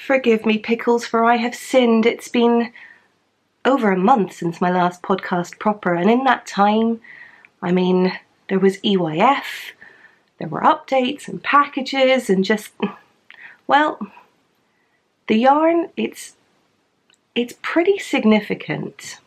Forgive me, Pickles, for I have sinned. It's been over a month since my last podcast proper, and in that time, there was EYF, there were updates and packages and just, well, the yarn, it's pretty significant.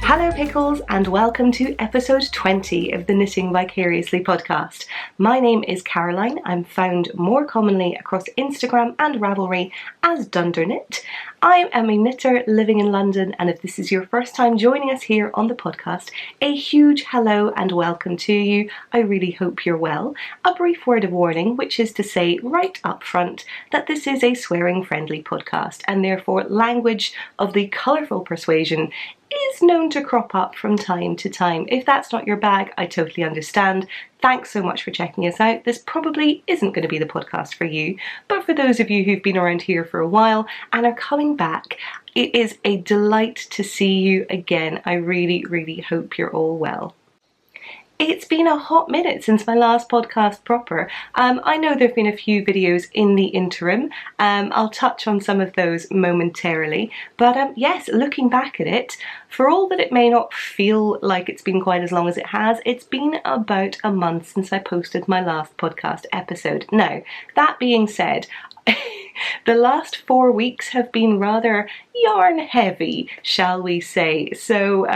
Hello Pickles, and welcome to episode 20 of the Knitting Vicariously podcast. My name is Caroline. I'm found more commonly across Instagram and Ravelry as dunderknit. I am a knitter living in London, and if this is your first time joining us here on the podcast, a huge hello and welcome to you. I really hope you're well. A brief word of warning, which is to say right up front that this is a swearing friendly podcast, and therefore language of the colourful persuasion is known to crop up from time to time. If that's not your bag, I totally understand. Thanks so much for checking us out. This probably isn't going to be the podcast for you, but for those of you who've been around here for a while and are coming back, it is a delight to see you again. I really, really hope you're all well. It's been a hot minute since my last podcast proper. I know there have been a few videos in the interim. I'll touch on some of those momentarily. But yes, looking back at it, for all that it may not feel like it's been quite as long as it has, it's been about a month since I posted my last podcast episode. Now, that being said, the last 4 weeks have been rather yarn heavy, shall we say. So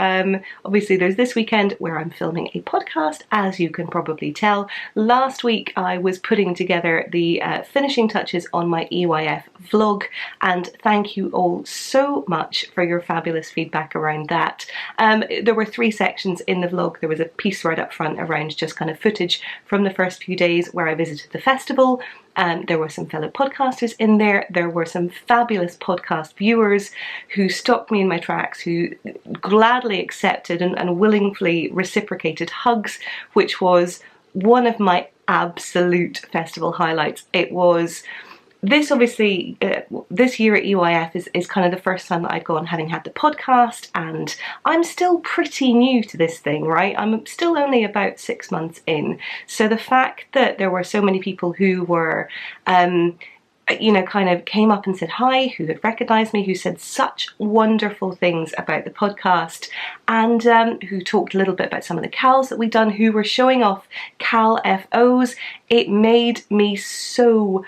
obviously there's this weekend where I'm filming a podcast, as you can probably tell. Last week I was putting together the finishing touches on my EYF vlog, and thank you all so much for your fabulous feedback around that. There were 3 sections in the vlog. There was a piece right up front around just kind of footage from the first few days where I visited the festival. There were some fellow podcasters in there. There were some fabulous podcast viewers who stopped me in my tracks, who gladly accepted and willingly reciprocated hugs, which was one of my absolute festival highlights. It was... This obviously, this year at EYF is kind of the first time that I'd gone having had the podcast, and I'm still pretty new to this thing, right? I'm still only about 6 months in. So the fact that there were so many people who were, kind of came up and said hi, who had recognised me, who said such wonderful things about the podcast, and who talked a little bit about some of the CALs that we'd done, who were showing off CAL FOs, it made me so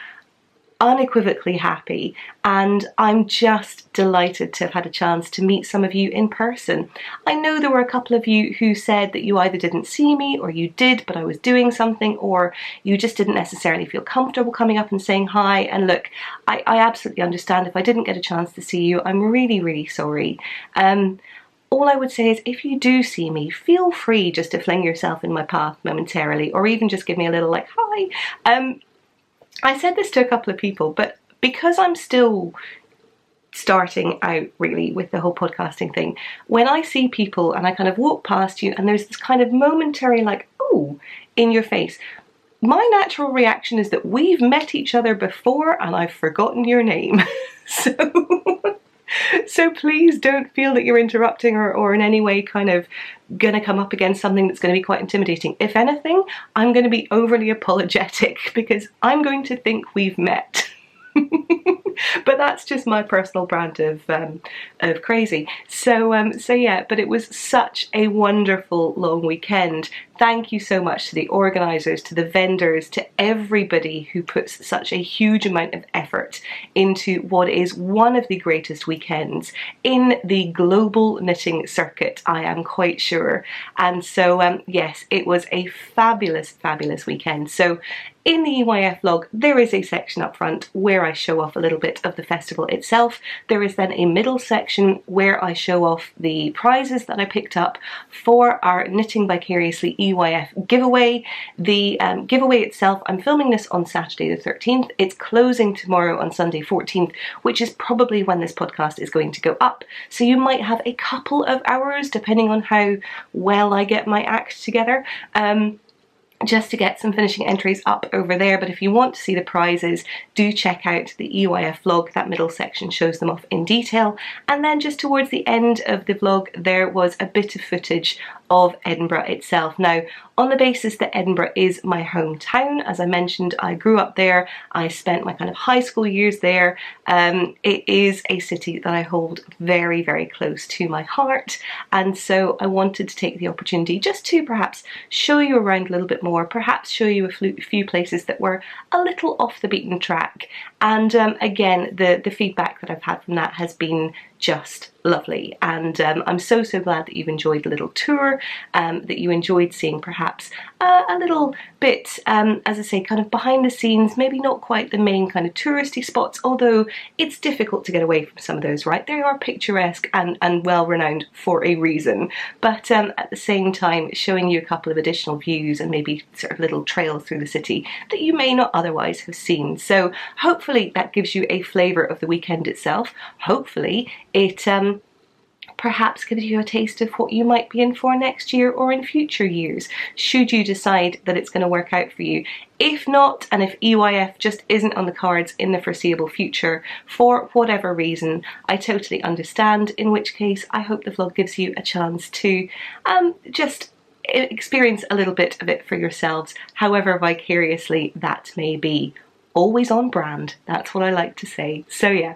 unequivocally happy, and I'm just delighted to have had a chance to meet some of you in person. I know there were a couple of you who said that you either didn't see me, or you did but I was doing something, or you just didn't necessarily feel comfortable coming up and saying hi. And look, I absolutely understand if I didn't get a chance to see you. I'm really, really sorry. All I would say is, if you do see me, feel free just to fling yourself in my path momentarily, or even just give me a little like hi. I said this to a couple of people, but because I'm still starting out really with the whole podcasting thing, when I see people and I kind of walk past you and there's this kind of momentary like, oh, in your face, my natural reaction is that we've met each other before and I've forgotten your name. So please don't feel that you're interrupting or in any way kind of going to come up against something that's going to be quite intimidating. If anything, I'm going to be overly apologetic because I'm going to think we've met. But that's just my personal brand of crazy. So yeah, but it was such a wonderful long weekend. Thank you so much to the organisers, to the vendors, to everybody who puts such a huge amount of effort into what is one of the greatest weekends in the global knitting circuit, I am quite sure. And so yes, it was a fabulous, fabulous weekend. So in the EYF vlog, there is a section up front where I show off a little bit of the festival itself. There is then a middle section where I show off the prizes that I picked up for our Knitting Vicariously EYF giveaway. The giveaway itself, I'm filming this on Saturday the 13th. It's closing tomorrow on Sunday 14th, which is probably when this podcast is going to go up. So you might have a couple of hours, depending on how well I get my act together, just to get some finishing entries up over there. But if you want to see the prizes, do check out the EYF vlog. That middle section shows them off in detail. And then just towards the end of the vlog, there was a bit of footage of Edinburgh itself. Now, on the basis that Edinburgh is my hometown, as I mentioned, I grew up there, I spent my kind of high school years there. It is a city that I hold very, very close to my heart, and so I wanted to take the opportunity just to perhaps show you around a little bit more, perhaps show you a few places that were a little off the beaten track. And again, the feedback that I've had from that has been just lovely, and I'm so glad that you've enjoyed the little tour, that you enjoyed seeing perhaps a little bit, as I say, kind of behind the scenes, maybe not quite the main kind of touristy spots, although it's difficult to get away from some of those, right? They are picturesque and well renowned for a reason, but at the same time showing you a couple of additional views and maybe sort of little trails through the city that you may not otherwise have seen. So hopefully that gives you a flavour of the weekend itself. Hopefully it perhaps gives you a taste of what you might be in for next year or in future years, should you decide that it's going to work out for you. If not, and if EYF just isn't on the cards in the foreseeable future for whatever reason, I totally understand, in which case I hope the vlog gives you a chance to just experience a little bit of it for yourselves, however vicariously that may be. Always on brand, that's what I like to say. So yeah.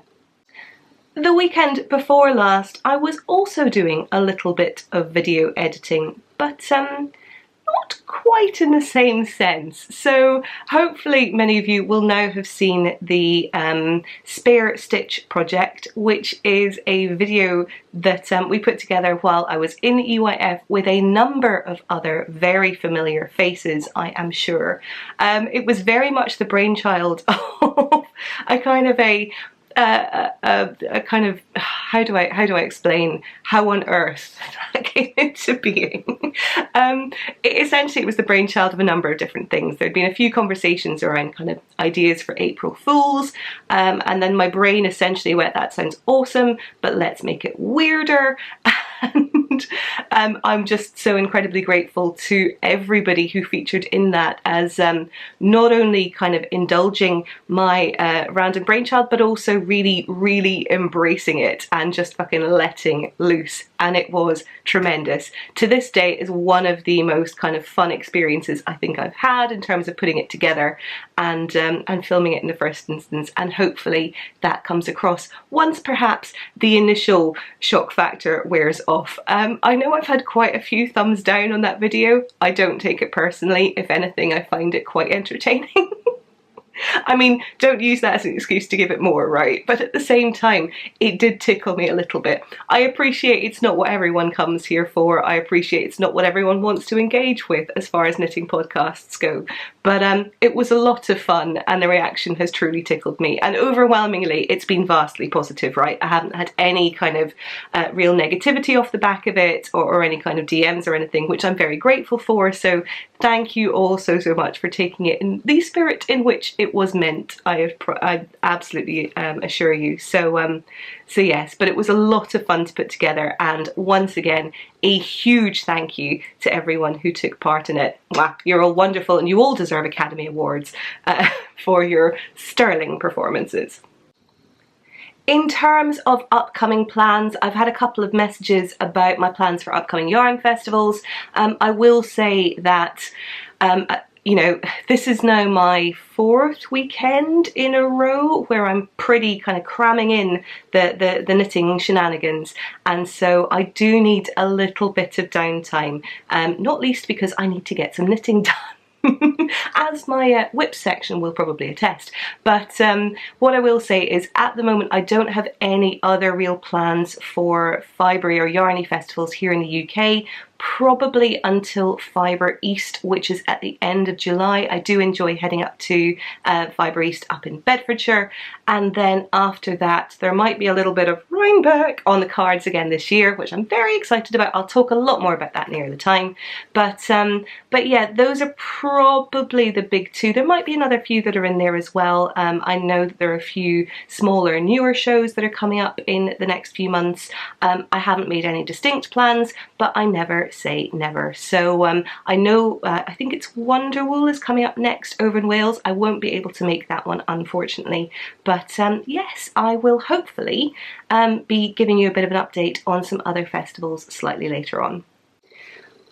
The weekend before last, I was also doing a little bit of video editing, but not quite in the same sense. So hopefully many of you will now have seen the Spare Stitch project, which is a video that we put together while I was in EYF with a number of other very familiar faces, I am sure. It was very much the brainchild of a kind of a kind of, how do I explain how on earth that came into being? Essentially it was the brainchild of a number of different things. There'd been a few conversations around kind of ideas for April Fools, and then my brain essentially went, that sounds awesome, but let's make it weirder. And I'm just so incredibly grateful to everybody who featured in that, as not only kind of indulging my random brainchild, but also really embracing it and just fucking letting loose. And it was tremendous. To this day is one of the most kind of fun experiences I think I've had in terms of putting it together and filming it in the first instance, and hopefully that comes across once perhaps the initial shock factor wears off. I know I've had quite a few thumbs down on that video. I don't take it personally. If anything, I find it quite entertaining. I mean, don't use that as an excuse to give it more, right? But at the same time, it did tickle me a little bit. I appreciate it's not what everyone comes here for. I appreciate it's not what everyone wants to engage with as far as knitting podcasts go. But it was a lot of fun, and the reaction has truly tickled me. And overwhelmingly, it's been vastly positive, right? I haven't had any kind of real negativity off the back of it, or any kind of DMs or anything, which I'm very grateful for. So thank you all so much for taking it in the spirit in which it was meant. I absolutely assure you. So yes, but it was a lot of fun to put together, and once again a huge thank you to everyone who took part in it. Wow, you're all wonderful, and you all deserve Academy Awards for your sterling performances. In terms of upcoming plans, I've had a couple of messages about my plans for upcoming yarn festivals. I will say that you know, this is now my 4th weekend in a row where I'm pretty kind of cramming in the knitting shenanigans, and so I do need a little bit of downtime, not least because I need to get some knitting done. As my whip section will probably attest. But what I will say is, at the moment I don't have any other real plans for fibre or yarny festivals here in the UK, probably until Fibre East, which is at the end of July. I do enjoy heading up to Fibre East up in Bedfordshire, and then after that there might be a little bit of Rhinebeck on the cards again this year, which I'm very excited about. I'll talk a lot more about that near the time, but yeah, those are probably the big two. There might be another few that are in there as well. I know that there are a few smaller, newer shows that are coming up in the next few months. I haven't made any distinct plans, but I never say never. So I know, I think it's Wonderwool is coming up next over in Wales. I won't be able to make that one, unfortunately. But yes, I will hopefully be giving you a bit of an update on some other festivals slightly later on.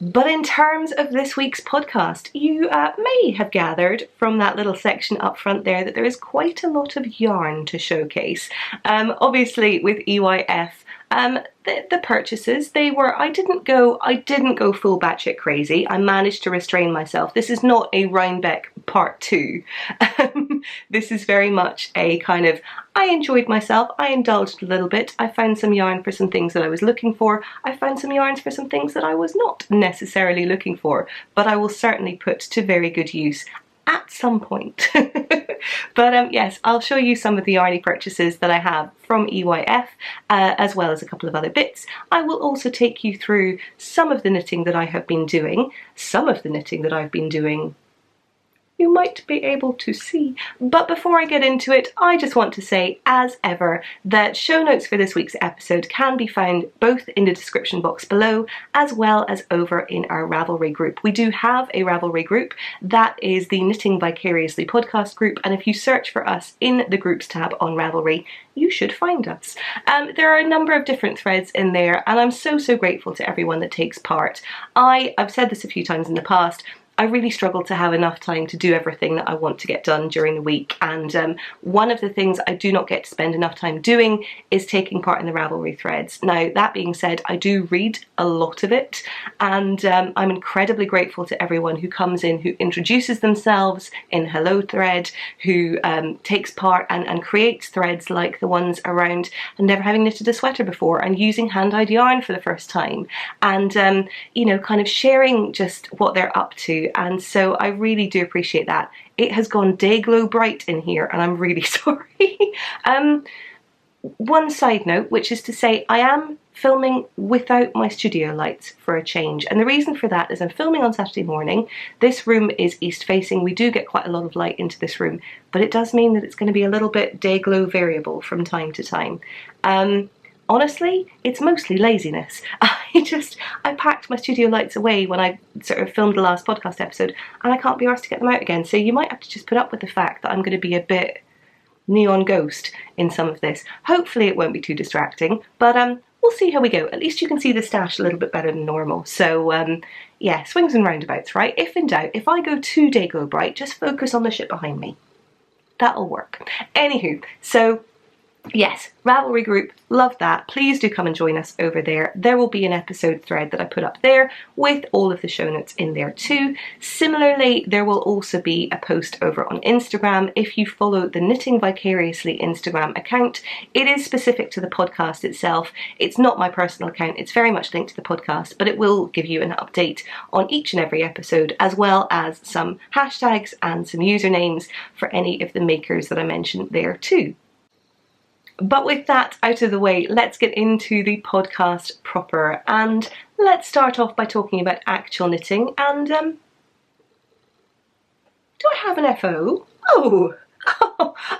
But in terms of this week's podcast, you may have gathered from that little section up front there that there is quite a lot of yarn to showcase. Obviously with EYF, the purchases, I didn't go full batshit crazy. I managed to restrain myself. This is not a Rhinebeck part 2. This is very much a kind of, I enjoyed myself, I indulged a little bit, I found some yarn for some things that I was looking for, I found some yarns for some things that I was not necessarily looking for, but I will certainly put to very good use at some point. But yes, I'll show you some of the yarny purchases that I have from EYF, as well as a couple of other bits. I will also take you through some of the knitting that I have been doing, some of the knitting that I've been doing you might be able to see. But before I get into it, I just want to say, as ever, that show notes for this week's episode can be found both in the description box below, as well as over in our Ravelry group. We do have a Ravelry group, that is the Knitting Vicariously podcast group, and if you search for us in the groups tab on Ravelry, you should find us. There are a number of different threads in there, and I'm so grateful to everyone that takes part. I've said this a few times in the past, I really struggle to have enough time to do everything that I want to get done during the week, and one of the things I do not get to spend enough time doing is taking part in the Ravelry threads. Now, that being said, I do read a lot of it, and I'm incredibly grateful to everyone who comes in, who introduces themselves in hello thread, who takes part and creates threads like the ones around never having knitted a sweater before and using hand-dyed yarn for the first time, and you know, kind of sharing just what they're up to. And so I really do appreciate that. It has gone day glow bright in here, and I'm really sorry. One side note, which is to say I am filming without my studio lights for a change, and the reason for that is I'm filming on Saturday morning. This room is east facing. We do get quite a lot of light into this room, but it does mean that it's going to be a little bit day glow variable from time to time. Honestly, it's mostly laziness. I packed my studio lights away when I sort of filmed the last podcast episode, and I can't be arsed to get them out again. So you might have to just put up with the fact that I'm going to be a bit neon ghost in some of this. Hopefully it won't be too distracting, but we'll see how we go. At least you can see the stash a little bit better than normal. So yeah, swings and roundabouts, right? If in doubt, if I go too day glow bright, just focus on the shit behind me. That'll work. Anywho, so yes, Ravelry group, love that. Please do come and join us over there. There will be an episode thread that I put up there with all of the show notes in there too. Similarly, there will also be a post over on Instagram. If you follow the Knitting Vicariously Instagram account, it is specific to the podcast itself. It's not my personal account. It's very much linked to the podcast, but it will give you an update on each and every episode, as well as some hashtags and some usernames for any of the makers that I mentioned there too. But with that out of the way, let's get into the podcast proper, and let's start off by talking about actual knitting. And do I have an FO? Oh,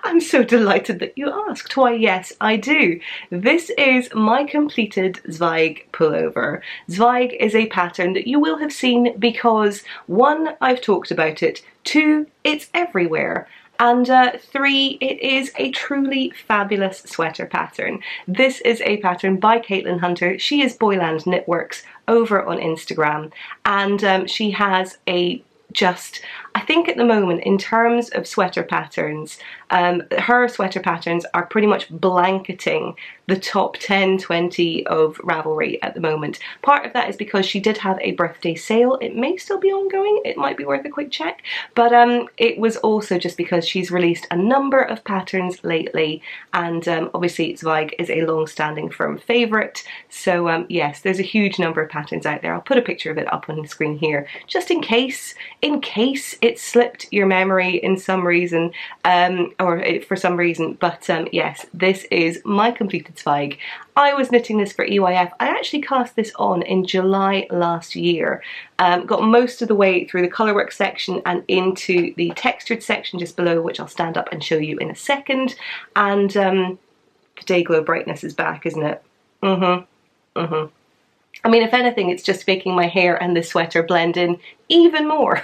I'm so delighted that you asked. Why, yes, I do. This is my completed Zweig pullover. Zweig is a pattern that you will have seen because 1, I've talked about it, 2, it's everywhere, and 3, it is a truly fabulous sweater pattern. This is a pattern by Caitlin Hunter. She is Boyland Knitworks over on Instagram, and she has a I think at the moment, in terms of sweater patterns, her sweater patterns are pretty much blanketing the top 10, 20 of Ravelry at the moment. Part of that is because she did have a birthday sale. It may still be ongoing. It might be worth a quick check. But it was also just because she's released a number of patterns lately, and obviously Zweig is a long-standing firm favourite. So yes, there's a huge number of patterns out there. I'll put a picture of it up on the screen here, just in case it slipped your memory in some reason, for some reason. But yes, this is my completed Zweig. I was knitting this for EYF. I actually cast this on in July last year. Got most of the way through the colourwork section and into the textured section just below, which I'll stand up and show you in a second. And the day glow brightness is back, isn't it? I mean, if anything, it's just making my hair and this sweater blend in even more.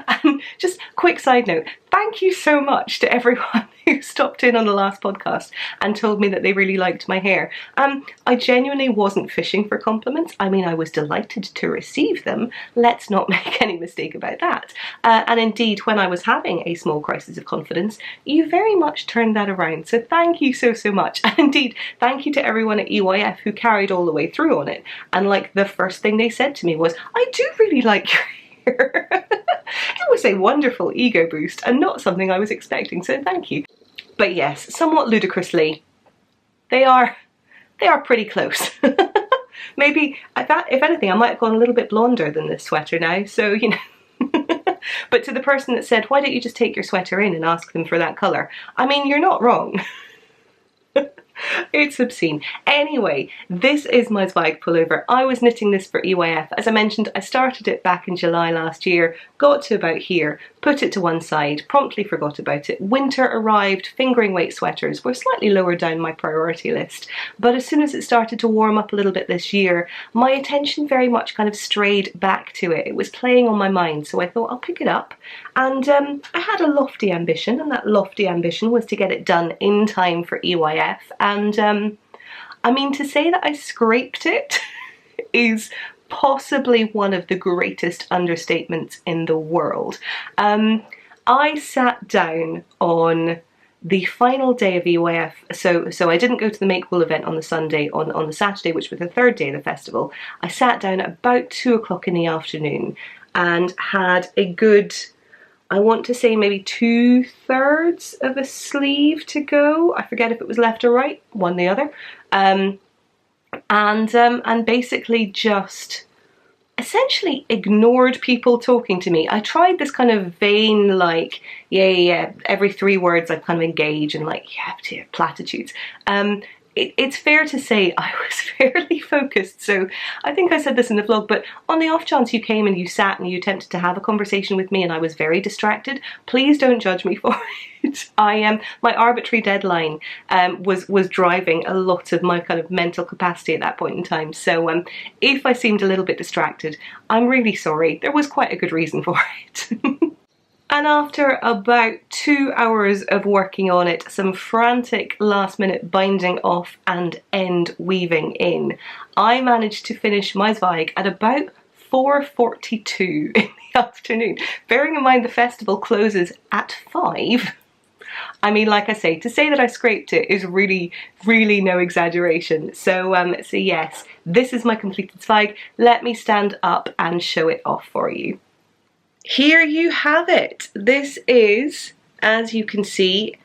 And just quick side note, thank you so much to everyone who stopped in on the last podcast and told me that they really liked my hair. I genuinely wasn't fishing for compliments. I mean, I was delighted to receive them. Let's not make any mistake about that. And indeed, when I was having a small crisis of confidence, you very much turned that around. So thank you so, so much. And indeed, thank you to everyone at EYF who carried all the way through on it. And like the first thing they said to me was, I do really like your hair. It was a wonderful ego boost and not something I was expecting, so thank you. But yes, somewhat ludicrously, they are pretty close. Maybe, if anything, I might have gone a little bit blonder than this sweater now, so you know. But to the person that said, why don't you just take your sweater in and ask them for that colour? I mean, you're not wrong. It's obscene. Anyway, this is my Zweig pullover. I was knitting this for EYF. As I mentioned, I started it back in July last year, got to about here, put it to one side, promptly forgot about it. Winter arrived, fingering weight sweaters were slightly lower down my priority list. But as soon as it started to warm up a little bit this year, my attention very much kind of strayed back to it. It was playing on my mind, so I thought I'll pick it up. And I had a lofty ambition, and that lofty ambition was to get it done in time for EYF. And I mean, to say that I scraped it is possibly one of the greatest understatements in the world. I sat down on the final day of EYF, so I didn't go to the Make Wool event on the Sunday, on the Saturday, which was the third day of the festival. I sat down at about 2 o'clock in the afternoon and had a good, I want to say maybe 2/3 of a sleeve to go. I forget if it was left or right, one or the other. And basically just essentially ignored people talking to me. I tried this kind of vain, like, yeah, every 3 words I kind of engage and like, yeah, platitudes. It's fair to say I was fairly focused, so I think I said this in the vlog, but on the off chance you came and you sat and you attempted to have a conversation with me and I was very distracted, please don't judge me for it. My arbitrary deadline was driving a lot of my kind of mental capacity at that point in time, so if I seemed a little bit distracted, I'm really sorry. There was quite a good reason for it. And after about 2 hours of working on it, some frantic last minute binding off and end weaving in, I managed to finish my Zweig at about 4:42 in the afternoon. Bearing in mind the festival closes at 5. I mean, like I say, to say that I scraped it is really, really no exaggeration. So yes, this is my completed Zweig. Let me stand up and show it off for you. Here you have it. This is, as you can see,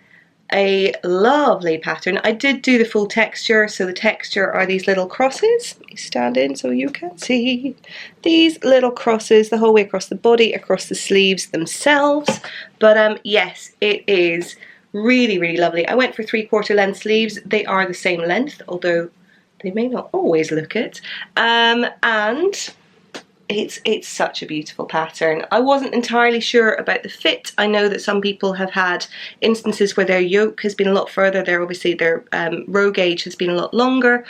a lovely pattern. I did do the full texture, so the texture are these little crosses. Let me stand in so you can see. These little crosses the whole way across the body, across the sleeves themselves. But yes, it is really, really lovely. I went for 3/4 length sleeves. They are the same length, although they may not always look it. And it's such a beautiful pattern. I wasn't entirely sure about the fit. I know that some people have had instances where their yoke has been a lot further, their row gauge has been a lot longer,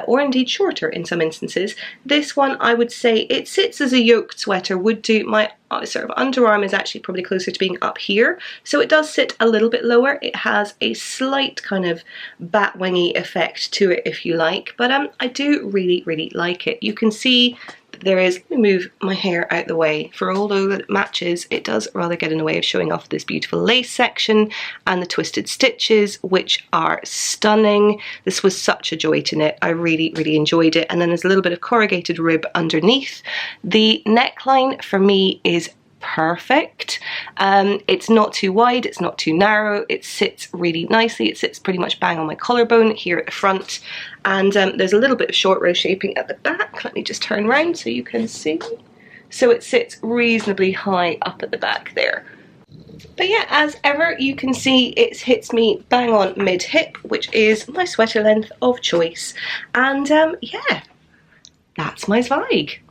or indeed shorter in some instances. This one, I would say, it sits as a yoked sweater would do. My sort of underarm is actually probably closer to being up here, so it does sit a little bit lower. It has a slight kind of bat-wingy effect to it, if you like, but I do really, really like it. You can see there is, let me move my hair out the way, for although it matches, it does rather get in the way of showing off this beautiful lace section and the twisted stitches, which are stunning. This was such a joy to knit. I really, really enjoyed it. And then there's a little bit of corrugated rib underneath. The neckline for me is perfect. It's not too wide, it's not too narrow, it sits really nicely. It sits pretty much bang on my collarbone here at the front, and there's a little bit of short row shaping at the back. Let me just turn around so you can see. So it sits reasonably high up at the back there. But yeah, as ever, you can see it hits me bang on mid-hip, which is my sweater length of choice. And yeah, that's my Zweig.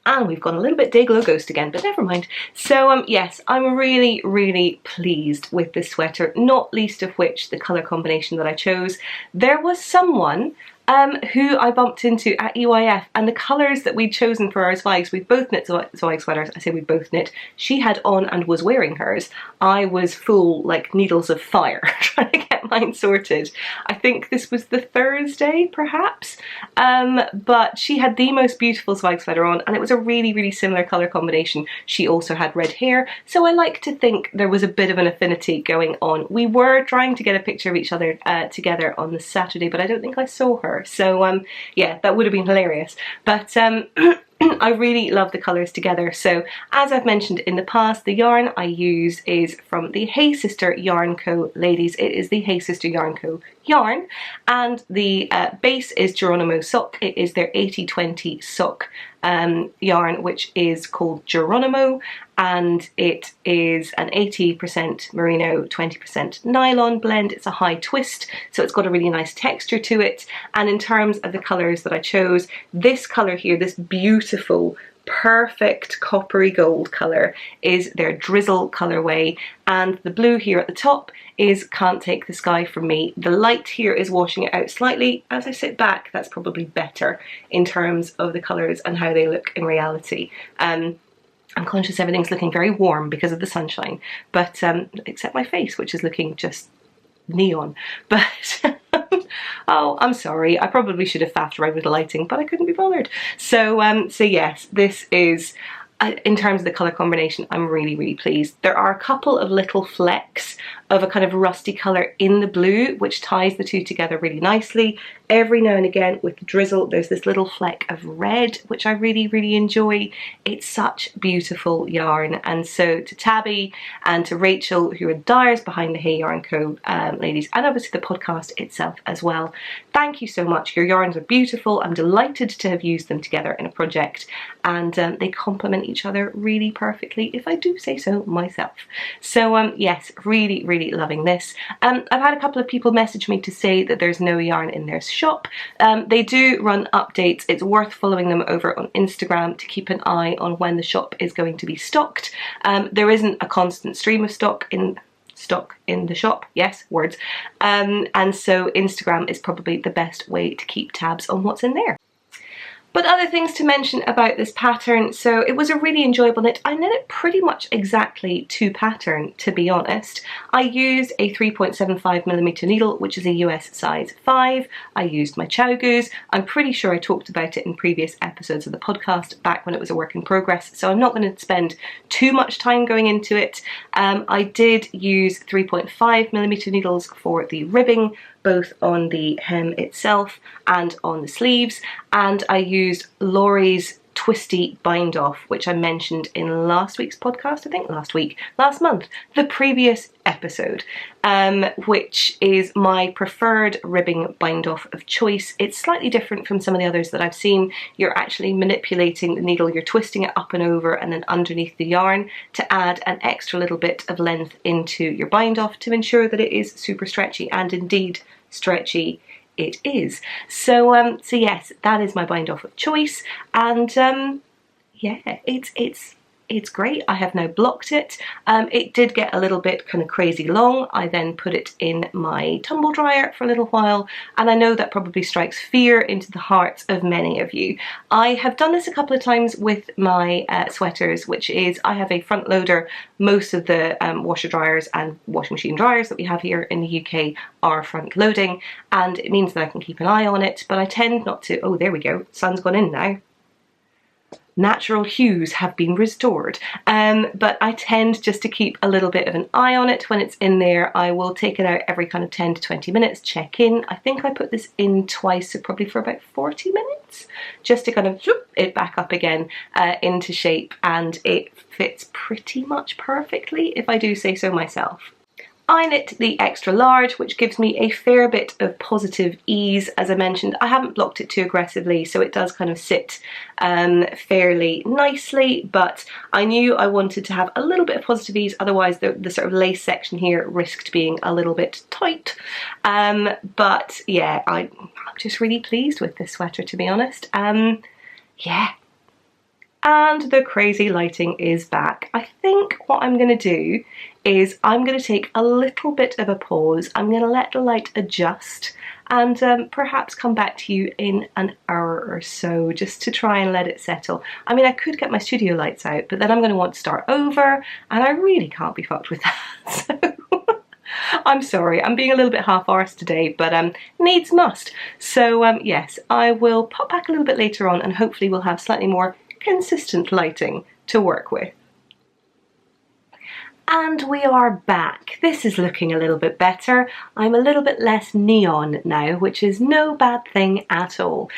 And we've gone a little bit Dayglow Ghost again, but never mind. So yes, I'm really, really pleased with this sweater, not least of which the colour combination that I chose. There was someone who I bumped into at EYF, and the colours that we'd chosen for our Zweig, we both knit Zweig sweaters. I say we both knit. She had on and was wearing hers. I was full like needles of fire trying to get mine sorted. I think this was the Thursday perhaps, but she had the most beautiful Zweig sweater on, and it was a really similar colour combination. She also had red hair, so I like to think there was a bit of an affinity going on. We were trying to get a picture of each other together on the Saturday, but I don't think I saw her. So yeah, that would have been hilarious. But I really love the colours together. So as I've mentioned in the past, the yarn I use is from the Hey Sister Yarn Co. ladies. It is the Hey Sister Yarn Co. yarn, and the base is Geronimo sock. It is their 80/20 sock yarn, which is called Geronimo, and it is an 80% merino, 20% nylon blend. It's a high twist, so it's got a really nice texture to it. And in terms of the colours that I chose, this colour here, this beautiful perfect coppery gold colour, is their drizzle colourway, and the blue here at the top is Can't Take the Sky From Me. The light here is washing it out slightly. As I sit back, that's probably better in terms of the colours and how they look in reality. I'm conscious everything's looking very warm because of the sunshine, but except my face, which is looking just neon. But oh, I'm sorry, I probably should have faffed around with the lighting, but I couldn't be bothered. So so yes, this is, in terms of the colour combination, I'm really pleased. There are a couple of little flecks of a kind of rusty colour in the blue, which ties the two together really nicely. Every now and again with the drizzle, there's this little fleck of red, which I really enjoy. It's such beautiful yarn. And so to Tabby and to Rachel, who are dyers behind the Hey Yarn Co. Ladies, and obviously the podcast itself as well, thank you so much. Your yarns are beautiful. I'm delighted to have used them together in a project, and they complement each other really perfectly, if I do say so myself. So yes, really loving this. I've had a couple of people message me to say that there's no yarn in their shop. They do run updates. It's worth following them over on Instagram to keep an eye on when the shop is going to be stocked. There isn't a constant stream of stock in the shop, yes, words, and so Instagram is probably the best way to keep tabs on what's in there. But other things to mention about this pattern, so it was a really enjoyable knit. I knit it pretty much exactly to pattern, to be honest. I used a 3.75mm needle, which is a US size 5. I used my Chow Goose. I'm pretty sure I talked about it in previous episodes of the podcast back when it was a work in progress, so I'm not going to spend too much time going into it. I did use 3.5mm needles for the ribbing, both on the hem itself and on the sleeves, and I used Laurie's twisty bind off, which I mentioned in last week's podcast, I think last month, the previous episode, which is my preferred ribbing bind off of choice. It's slightly different from some of the others that I've seen. You're actually manipulating the needle, you're twisting it up and over and then underneath the yarn to add an extra little bit of length into your bind off to ensure that it is super stretchy, and indeed stretchy it is. So so yes, that is my bind off of choice, and yeah, it's great. I have now blocked it. It did get a little bit kind of crazy long. I then put it in my tumble dryer for a little while, and I know that probably strikes fear into the hearts of many of you. I have done this a couple of times with my sweaters, which is I have a front loader. Most of the washer dryers and washing machine dryers that we have here in the UK are front loading, and it means that I can keep an eye on it, but I tend not to. Oh, there we go, sun's gone in now. Natural hues have been restored, but I tend just to keep a little bit of an eye on it when it's in there. I will take it out every kind of 10 to 20 minutes, check in. I think I put this in twice, so probably for about 40 minutes, just to kind of whoop it back up again into shape, and it fits pretty much perfectly, if I do say so myself. I knit the extra large, which gives me a fair bit of positive ease. As I mentioned, I haven't blocked it too aggressively, so it does kind of sit fairly nicely, but I knew I wanted to have a little bit of positive ease, otherwise the sort of lace section here risked being a little bit tight. But yeah, I'm just really pleased with this sweater, to be honest. Yeah. And the crazy lighting is back. I think what I'm going to do is I'm going to take a little bit of a pause. I'm going to let the light adjust, and perhaps come back to you in an hour or so just to try and let it settle. I mean, I could get my studio lights out, but then I'm going to want to start over, and I really can't be fucked with that. So I'm sorry, I'm being a little bit half-arsed today, but needs must. So yes, I will pop back a little bit later on, and hopefully we'll have slightly more consistent lighting to work with. And we are back. This is looking a little bit better. I'm a little bit less neon now, which is no bad thing at all.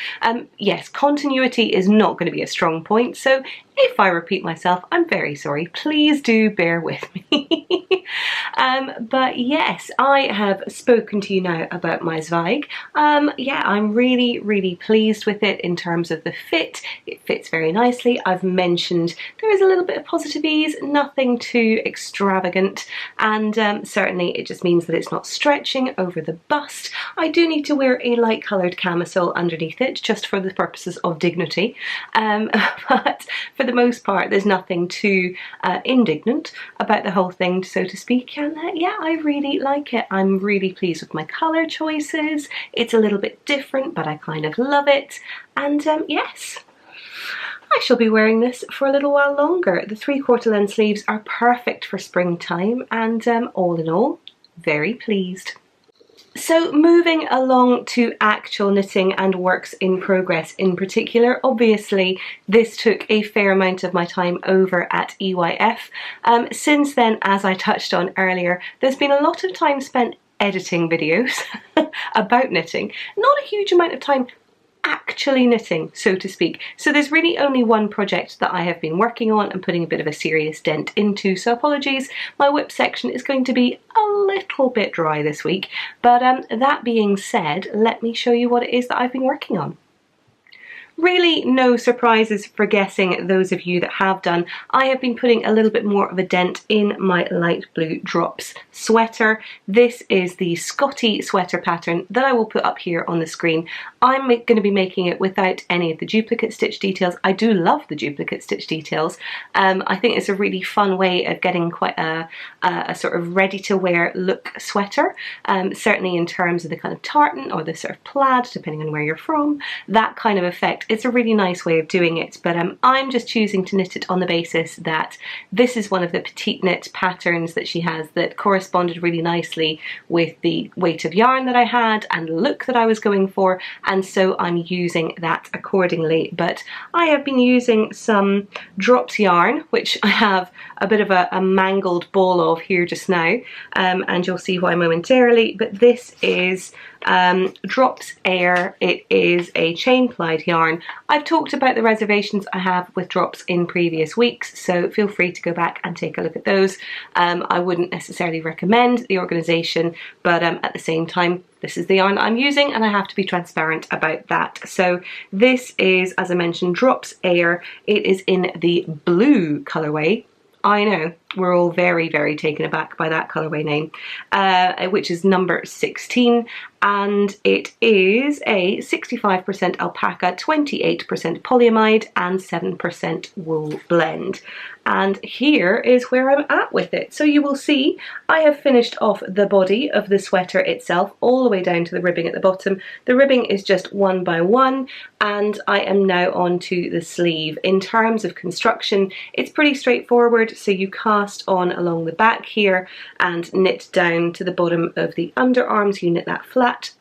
Yes, continuity is not going to be a strong point, so if I repeat myself, I'm very sorry. Please do bear with me. But yes, I have spoken to you now about my Zweig. Yeah, I'm really, really pleased with it in terms of the fit. It fits very nicely. I've mentioned there is a little bit of positive ease, nothing too extravagant, and certainly it just means that it's not stretching over the bust. I do need to wear a light coloured camisole underneath it, just for the purposes of dignity, but for the most part there's nothing too indignant about the whole thing, so to speak, and yeah, I really like it. I'm really pleased with my colour choices. It's a little bit different, but I kind of love it, and yes, I shall be wearing this for a little while longer. The 3/4 length sleeves are perfect for springtime, and all in all, very pleased. So moving along to actual knitting and works in progress in particular, obviously this took a fair amount of my time over at EYF. Since then, as I touched on earlier, there's been a lot of time spent editing videos about knitting, not a huge amount of time actually knitting, so to speak. So there's really only one project that I have been working on and putting a bit of a serious dent into, so apologies, my whip section is going to be a little bit dry this week, but that being said, let me show you what it is that I've been working on. Really no surprises for guessing, those of you that have done. I have been putting a little bit more of a dent in my light blue drops sweater. This is the Scotty sweater pattern that I will put up here on the screen. I'm going to be making it without any of the duplicate stitch details. I do love the duplicate stitch details. I think it's a really fun way of getting quite a sort of ready to wear look sweater, certainly in terms of the kind of tartan or the sort of plaid, depending on where you're from, that kind of effect. It's a really nice way of doing it, but I'm just choosing to knit it on the basis that this is one of the petite knit patterns that she has that corresponded really nicely with the weight of yarn that I had and the look that I was going for, and so I'm using that accordingly. But I have been using some drops yarn, which I have a bit of a mangled ball of here just now, and you'll see why momentarily, but this is Drops Air. It is a chain plied yarn. I've talked about the reservations I have with Drops in previous weeks, so feel free to go back and take a look at those. I wouldn't necessarily recommend the organisation, but at the same time, this is the yarn I'm using and I have to be transparent about that. So this is, as I mentioned, Drops Air. It is in the blue colourway. I know, we're all very, very taken aback by that colourway name, which is number 16, and it is a 65% alpaca, 28% polyamide and 7% wool blend. And here is where I'm at with it. So you will see I have finished off the body of the sweater itself all the way down to the ribbing at the bottom. The ribbing is just 1 by 1, and I am now on to the sleeve. In terms of construction, it's pretty straightforward. So you cast on along the back here and knit down to the bottom of the underarms. You knit that flat.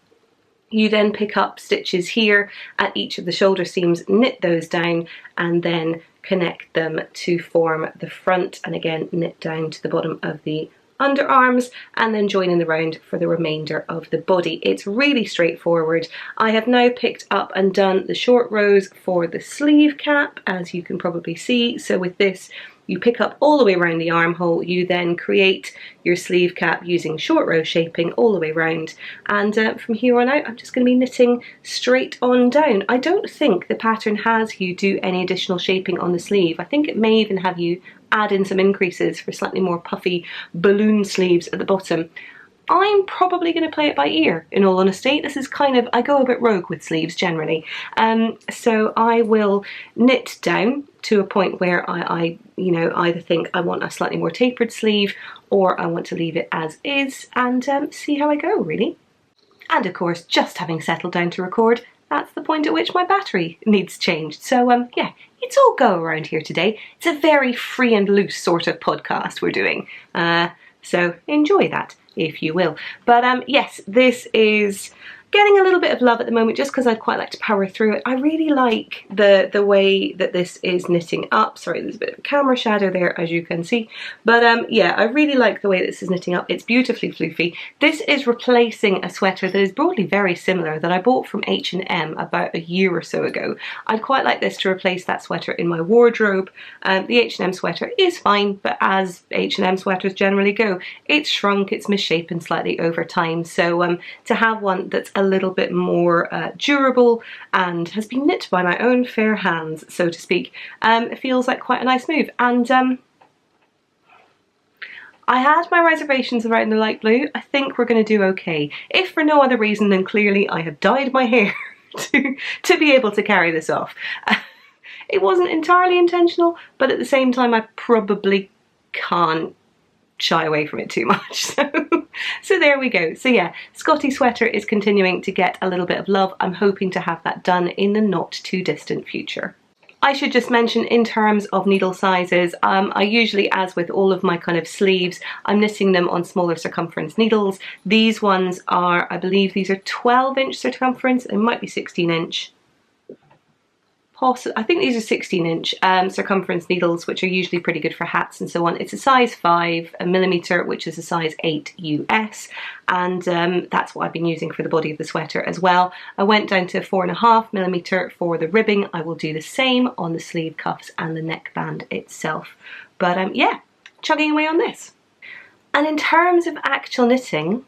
You then pick up stitches here at each of the shoulder seams, knit those down, and then connect them to form the front, and again knit down to the bottom of the underarms, and then join in the round for the remainder of the body. It's really straightforward. I have now picked up and done the short rows for the sleeve cap, as you can probably see. So with this, you pick up all the way around the armhole, you then create your sleeve cap using short row shaping all the way around, and from here on out I'm just going to be knitting straight on down. I don't think the pattern has you do any additional shaping on the sleeve. I think it may even have you add in some increases for slightly more puffy balloon sleeves at the bottom. I'm probably going to play it by ear, in all honesty. This is kind of, I go a bit rogue with sleeves generally. So I will knit down to a point where I you know, either think I want a slightly more tapered sleeve or I want to leave it as is, and see how I go, really. And of course, just having settled down to record, that's the point at which my battery needs changed. So yeah, it's all go around here today. It's a very free and loose sort of podcast we're doing. So enjoy that, if you will. But yes, this is getting a little bit of love at the moment just because I'd quite like to power through it. I really like the way that this is knitting up. Sorry, there's a bit of camera shadow there, as you can see. But yeah, I really like the way this is knitting up. It's beautifully floofy. This is replacing a sweater that is broadly very similar that I bought from H&M about a year or so ago. I'd quite like this to replace that sweater in my wardrobe. The H&M sweater is fine, but as H&M sweaters generally go, it's shrunk, it's misshapen slightly over time. So to have one that's a little bit more durable and has been knit by my own fair hands, so to speak, it feels like quite a nice move. And I had my reservations around the light blue. I think we're going to do okay, if for no other reason than clearly I have dyed my hair to be able to carry this off. It wasn't entirely intentional, but at the same time I probably can't shy away from it too much. So there we go. So yeah, Scotty sweater is continuing to get a little bit of love. I'm hoping to have that done in the not too distant future. I should just mention in terms of needle sizes, I usually, as with all of my kind of sleeves, I'm knitting them on smaller circumference needles. These ones are, I believe these are 12-inch circumference, it might be 16-inch. I think these are 16-inch circumference needles, which are usually pretty good for hats and so on. It's a size 5 millimeter, which is a size 8 US, and that's what I've been using for the body of the sweater as well. I went down to 4.5 millimeter for the ribbing. I will do the same on the sleeve cuffs and the neckband itself. But yeah, chugging away on this. And in terms of actual knitting,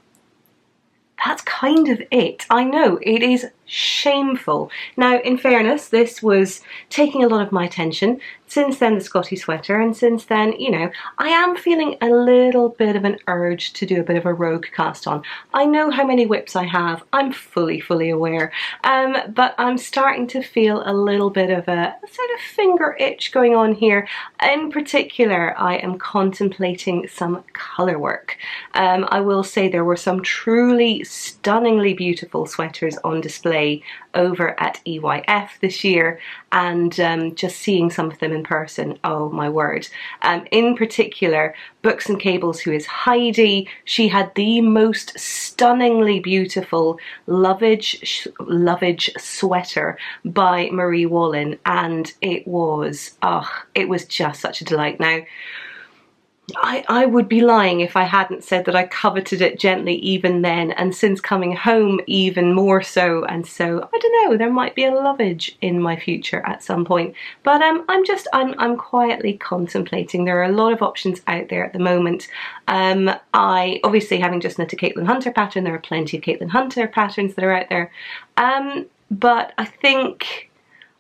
that's kind of it. I know, it is shameful. Now, in fairness, this was taking a lot of my attention. Since then, the Scotty sweater, and since then, you know, I am feeling a little bit of an urge to do a bit of a rogue cast on. I know how many whips I have, I'm fully aware, but I'm starting to feel a little bit of a sort of finger itch going on here. In particular, I am contemplating some colour work. I will say there were some truly stunningly beautiful sweaters on display over at EYF this year, and just seeing some of them in person, oh my word. In particular, Books and Cables, who is Heidi, she had the most stunningly beautiful lovage sweater by Marie Wallin, and it was just such a delight. Now, I would be lying if I hadn't said that I coveted it gently even then, and since coming home even more so, and so I don't know, there might be a lovage in my future at some point. But I'm quietly contemplating. There are a lot of options out there at the moment. I obviously, having just knit a Caitlin Hunter pattern, there are plenty of Caitlin Hunter patterns that are out there. But I think,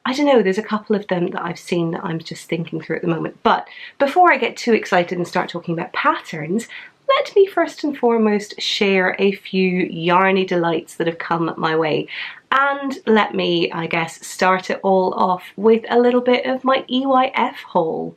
I don't know, there's a couple of them that I've seen that I'm just thinking through at the moment. But before I get too excited and start talking about patterns, let me first and foremost share a few yarny delights that have come my way. And let me, I guess, start it all off with a little bit of my EYF haul.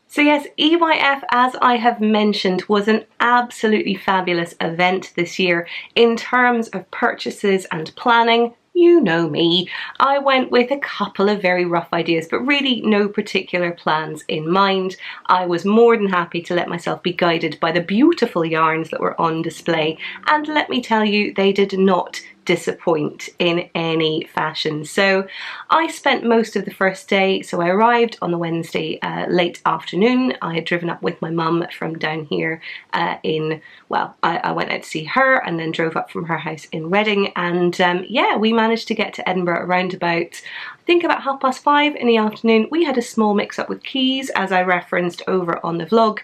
So yes, EYF, as I have mentioned, was an absolutely fabulous event this year in terms of purchases and planning. You know me, I went with a couple of very rough ideas, but really no particular plans in mind. I was more than happy to let myself be guided by the beautiful yarns that were on display, and let me tell you, they did not disappoint in any fashion. So I spent most of the first day, so I arrived on the Wednesday late afternoon. I had driven up with my mum from down here I went out to see her and then drove up from her house in Reading, and yeah, we managed to get to Edinburgh around about, I think about 5:30 in the afternoon. We had a small mix-up with keys, as I referenced over on the vlog,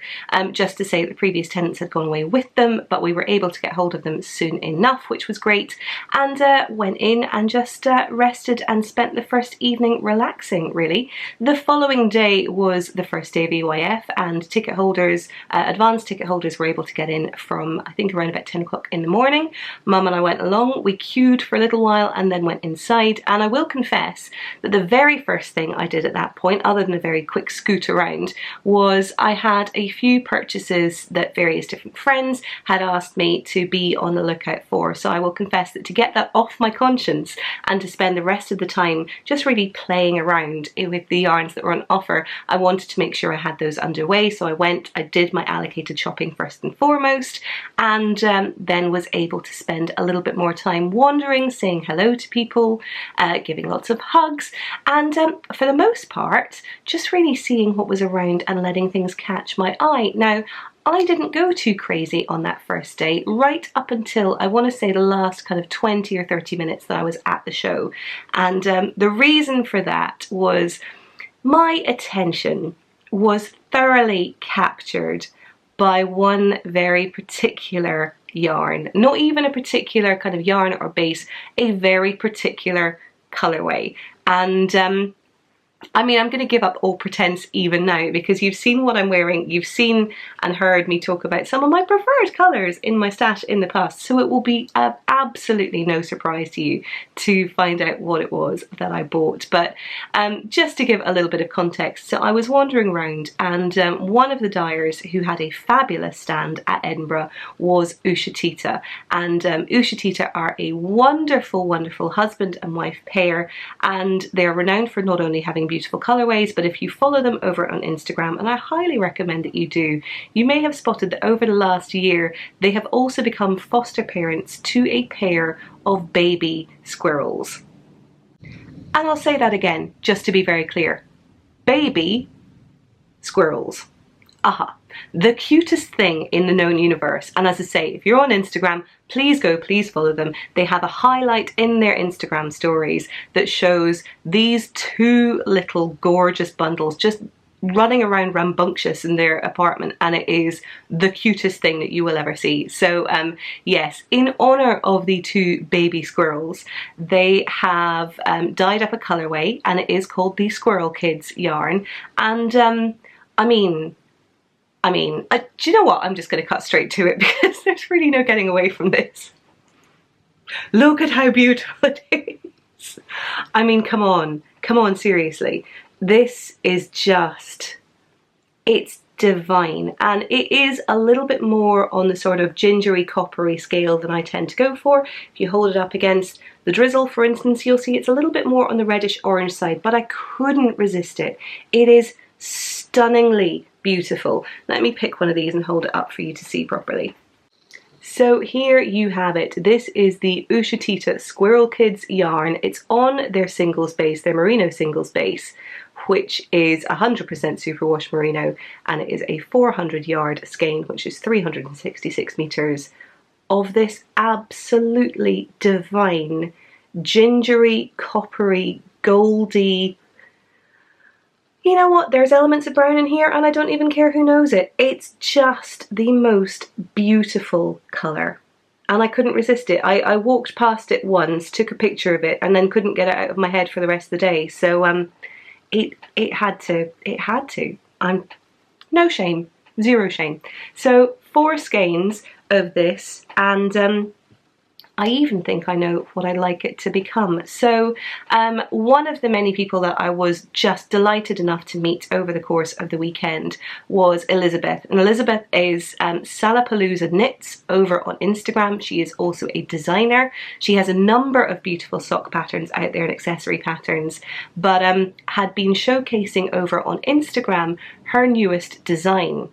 just to say that the previous tenants had gone away with them, but we were able to get hold of them soon enough, which was great, and went in and just rested and spent the first evening relaxing, really. The following day was the first day of EYF, and ticket holders, advanced ticket holders, were able to get in from, I think, around about 10 o'clock in the morning. Mum and I went along, we queued for a little while and then went inside, and I will confess But the very first thing I did at that point, other than a very quick scoot around, was I had a few purchases that various different friends had asked me to be on the lookout for. So I will confess that to get that off my conscience and to spend the rest of the time just really playing around with the yarns that were on offer, I wanted to make sure I had those underway. So I did my allocated shopping first and foremost, and then was able to spend a little bit more time wandering, saying hello to people, giving lots of hugs, and for the most part just really seeing what was around and letting things catch my eye. Now, I didn't go too crazy on that first day, right up until, I want to say, the last kind of 20 or 30 minutes that I was at the show. And the reason for that was my attention was thoroughly captured by one very particular yarn. Not even a particular kind of yarn or base, a very particular colorway. And I mean, I'm going to give up all pretense even now, because you've seen what I'm wearing, you've seen and heard me talk about some of my preferred colours in my stash in the past, so it will be absolutely no surprise to you to find out what it was that I bought. But just to give a little bit of context, so I was wandering around, and one of the dyers who had a fabulous stand at Edinburgh was Ushatita, and Ushatita are a wonderful, wonderful husband and wife pair, and they're renowned for not only having beautiful colorways, but if you follow them over on Instagram, and I highly recommend that you do, you may have spotted that over the last year they have also become foster parents to a pair of baby squirrels. And I'll say that again, just to be very clear. Baby squirrels. Aha. The cutest thing in the known universe. And as I say, if you're on Instagram, please go, please follow them. They have a highlight in their Instagram stories that shows these two little gorgeous bundles just running around rambunctious in their apartment, and it is the cutest thing that you will ever see. So yes, in honor of the two baby squirrels, they have dyed up a colorway, and it is called the Squirrel Kids yarn. And I mean, do you know what? I'm just going to cut straight to it, because there's really no getting away from this. Look at how beautiful it is. I mean, come on, seriously. This is just, it's divine, and it is a little bit more on the sort of gingery coppery scale than I tend to go for. If you hold it up against the drizzle, for instance, you'll see it's a little bit more on the reddish orange side, but I couldn't resist it. It is stunningly beautiful. Let me pick one of these and hold it up for you to see properly. So here you have it. This is the Ushatita Squirrel Kids yarn. It's on their singles base, their merino singles base, which is 100% superwash merino, and it is a 400 yard skein, which is 366 meters, of this absolutely divine, gingery, coppery, goldy. You know what, there's elements of brown in here, and I don't even care who knows it. It's just the most beautiful colour, and I couldn't resist it. I walked past it once, took a picture of it, and then couldn't get it out of my head for the rest of the day. So it had to. I'm no shame, zero shame. So 4 skeins of this, and I even think I know what I'd like it to become. So one of the many people that I was just delighted enough to meet over the course of the weekend was Elizabeth. And Elizabeth is Salapalooza Knits over on Instagram. She is also a designer. She has a number of beautiful sock patterns out there and accessory patterns, but had been showcasing over on Instagram her newest design.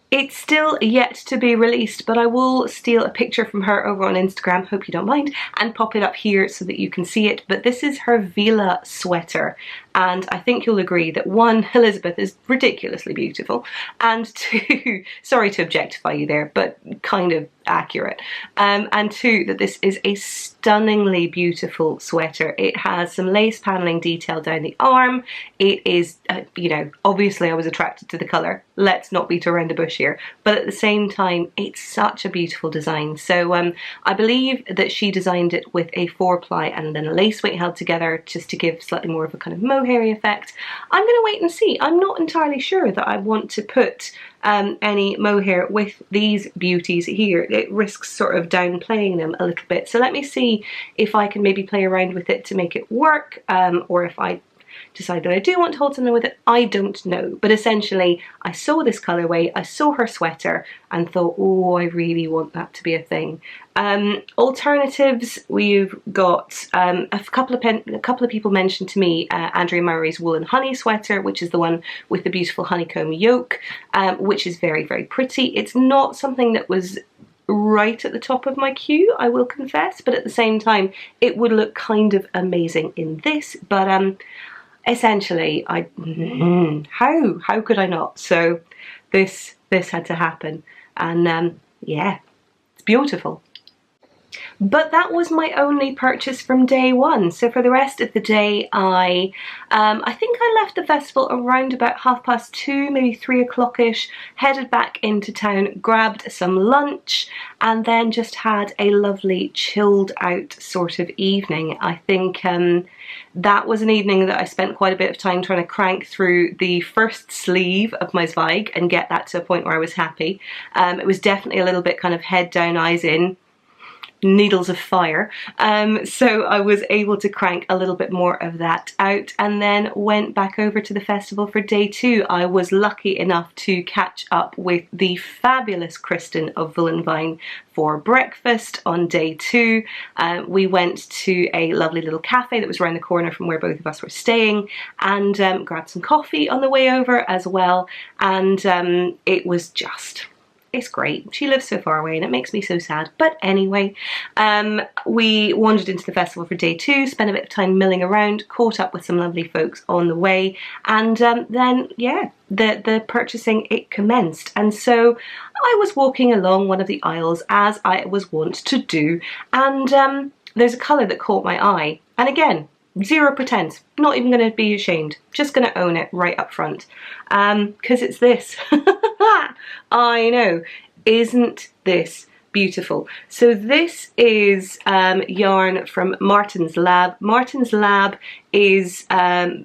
It's still yet to be released, but I will steal a picture from her over on Instagram, hope you don't mind, and pop it up here so that you can see it. But this is her Vila sweater, and I think you'll agree that 1, Elizabeth is ridiculously beautiful, and 2, sorry to objectify you there, but kind of accurate, and 2, that this is a stunningly beautiful sweater. It has some lace paneling detail down the arm. It is, you know, obviously I was attracted to the colour, let's not beat around the bush here, but at the same time it's such a beautiful design. So I believe that she designed it with a 4-ply and then a lace weight held together, just to give slightly more of a kind of mohair mohairy effect. I'm going to wait and see. I'm not entirely sure that I want to put any mohair with these beauties here. It risks sort of downplaying them a little bit. So let me see if I can maybe play around with it to make it work, or if I decide that I do want to hold something with it. I don't know, but essentially I saw this colorway, I saw her sweater and thought, oh, I really want that to be a thing. Alternatives, we've got a couple of people mentioned to me Andrea Murray's Wool and Honey sweater, which is the one with the beautiful honeycomb yoke, which is very, very pretty. It's not something that was right at the top of my queue, I will confess, but at the same time it would look kind of amazing in this. But essentially, how could I not? So this had to happen, and yeah, it's beautiful. But that was my only purchase from day one. So for the rest of the day, I think I left the festival around about 2:30, maybe 3 o'clock-ish, headed back into town, grabbed some lunch, and then just had a lovely chilled out sort of evening. I think that was an evening that I spent quite a bit of time trying to crank through the first sleeve of my Zweig and get that to a point where I was happy. It was definitely a little bit kind of head down, eyes in, needles of fire, so I was able to crank a little bit more of that out, and then went back over to the festival for day 2. I was lucky enough to catch up with the fabulous Kristen of Vine for breakfast on day 2. We went to a lovely little cafe that was around the corner from where both of us were staying, and grabbed some coffee on the way over as well, and it was just... it's great. She lives so far away and it makes me so sad. But anyway, we wandered into the festival for day 2, spent a bit of time milling around, caught up with some lovely folks on the way, and then, yeah, the purchasing, it commenced. And so I was walking along one of the aisles, as I was wont to do, and there's a colour that caught my eye. And again, zero pretense, not even going to be ashamed, just going to own it right up front, because it's this. I know, isn't this beautiful? So this is yarn from Martin's Lab. Martin's Lab is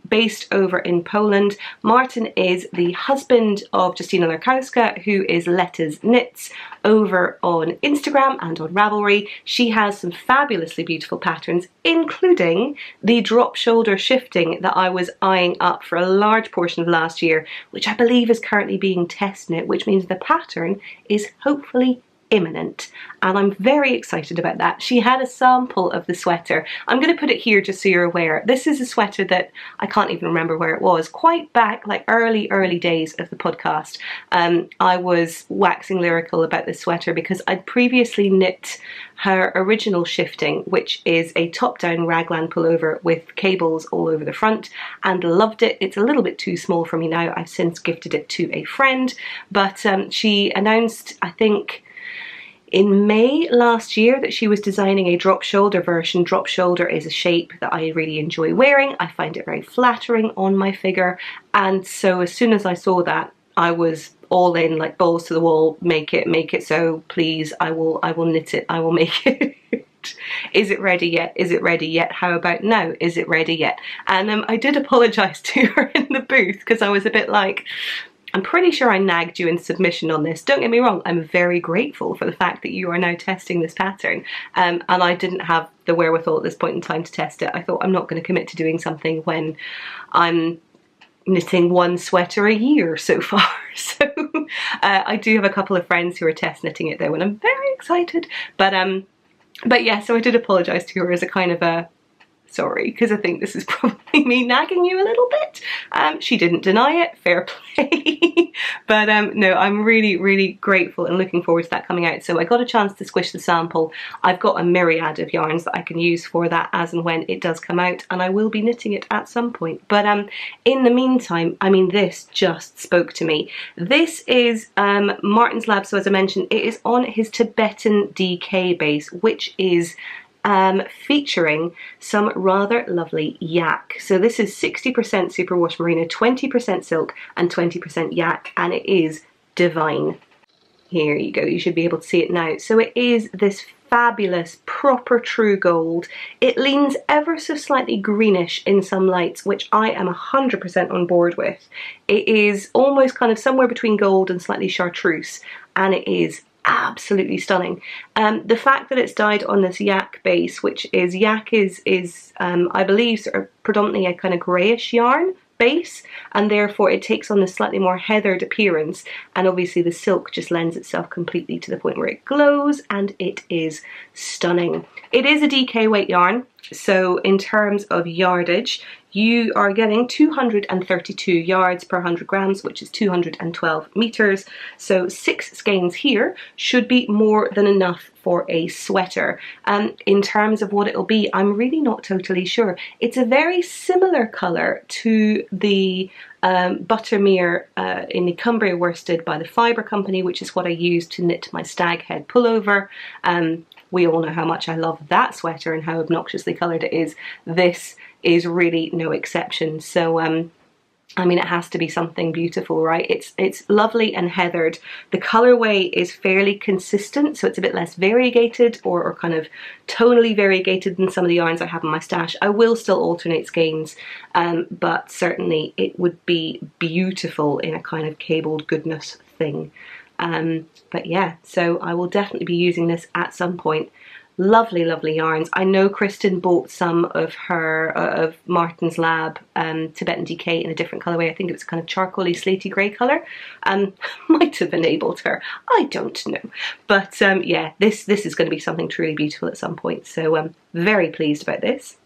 based over in Poland. Martin is the husband of Justyna Lurkowska, who is Letters Knits over on Instagram and on Ravelry. She has some fabulously beautiful patterns, including the drop shoulder shifting that I was eyeing up for a large portion of last year, which I believe is currently being test knit, which means the pattern is hopefully imminent, and I'm very excited about that. She had a sample of the sweater. I'm going to put it here just so you're aware. This is a sweater that I can't even remember where it was, quite back like early days of the podcast. I was waxing lyrical about this sweater because I'd previously knit her original shifting, which is a top-down raglan pullover with cables all over the front, and loved it. It's a little bit too small for me now. I've since gifted it to a friend, but she announced, I think in May last year, that she was designing a drop shoulder version. Drop shoulder is a shape that I really enjoy wearing. I find it very flattering on my figure, and so as soon as I saw that, I was all in, like balls to the wall. Make it so, please. I will knit it. I will make it. Is it ready yet? Is it ready yet? How about now? Is it ready yet? And I did apologise to her in the booth because I was a bit like, I'm pretty sure I nagged you in submission on this. Don't get me wrong, I'm very grateful for the fact that you are now testing this pattern, and I didn't have the wherewithal at this point in time to test it. I thought, I'm not going to commit to doing something when I'm knitting one sweater a year so far. So I do have a couple of friends who are test knitting it though, and I'm very excited. But yeah, so I did apologise to her as a kind of a sorry, because I think this is probably me nagging you a little bit. She didn't deny it, fair play. But no, I'm really grateful and looking forward to that coming out. So I got a chance to squish the sample. I've got a myriad of yarns that I can use for that as and when it does come out, and I will be knitting it at some point. But in the meantime, I mean, this just spoke to me. This is Martin's Lab, so as I mentioned, it is on his Tibetan DK base, which is featuring some rather lovely yak. So this is 60% superwash merino, 20% silk and 20% yak, and it is divine. Here you go, you should be able to see it now. So it is this fabulous, proper true gold. It leans ever so slightly greenish in some lights, which I am 100% on board with. It is almost kind of somewhere between gold and slightly chartreuse, and it is absolutely stunning. The fact that it's dyed on this yak base, which is, yak is I believe sort of predominantly a kind of greyish yarn base, and therefore it takes on this slightly more heathered appearance, and obviously the silk just lends itself completely to the point where it glows, and it is stunning. It is a DK weight yarn, so in terms of yardage, you are getting 232 yards per 100 grams, which is 212 meters. So 6 skeins here should be more than enough for a sweater. In terms of what it'll be, I'm really not totally sure. It's a very similar colour to the Buttermere in the Cumbria worsted by the Fibre Company, which is what I use to knit my stag head pullover. We all know how much I love that sweater and how obnoxiously coloured it is. This is really no exception. So I mean, it has to be something beautiful, right? It's lovely and heathered. The colorway is fairly consistent, so it's a bit less variegated or kind of tonally variegated than some of the yarns I have in my stash. I will still alternate skeins, but certainly it would be beautiful in a kind of cabled goodness thing. But yeah, so I will definitely be using this at some point. Lovely, lovely yarns. I know Kristen bought some of her, of Martin's Lab Tibetan DK in a different colourway. I think it was kind of charcoaly, slaty grey colour. Might have enabled her. I don't know. But yeah, this is going to be something truly beautiful at some point. So I'm very pleased about this.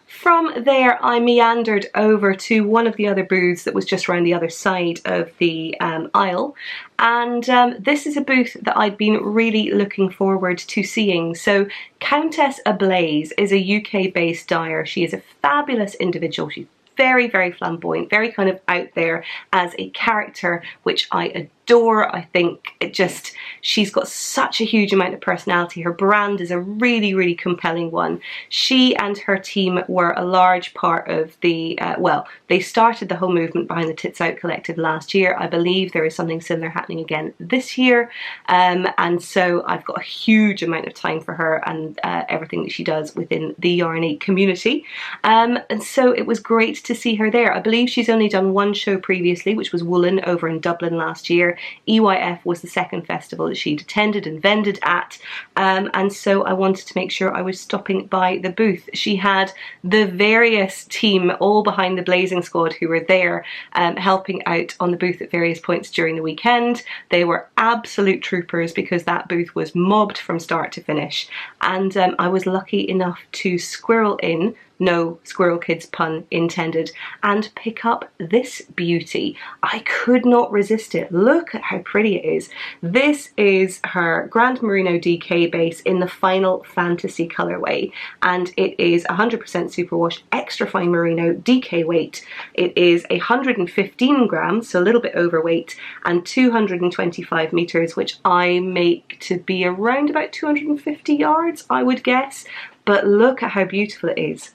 From there, I meandered over to one of the other booths that was just around the other side of the aisle, and this is a booth that I'd been really looking forward to seeing. So Countess Ablaze is a UK-based dyer. She is a fabulous individual. She's very, very flamboyant, very kind of out there as a character, which I adore. I think it just, she's got such a huge amount of personality. Her brand is a really, really compelling one. She and her team were a large part of the, well, they started the whole movement behind the Tits Out Collective last year. I believe there is something similar happening again this year. And so I've got a huge amount of time for her and everything that she does within the yarny community. And so it was great to see her there. I believe she's only done one show previously, which was Woolen over in Dublin last year. EYF was the second festival that she'd attended and vended at, and so I wanted to make sure I was stopping by the booth. She had the various team all behind the Blazing Squad who were there helping out on the booth at various points during the weekend. They were absolute troopers because that booth was mobbed from start to finish, and I was lucky enough to squirrel in, no Squirrel Kids pun intended, and pick up this beauty. I could not resist it. Look at how pretty it is. This is her Grand Merino DK base in the Final Fantasy colorway, and it is 100% superwash, extra fine merino, DK weight. It is 115 grams, so a little bit overweight, and 225 meters, which I make to be around about 250 yards, I would guess. But look at how beautiful it is.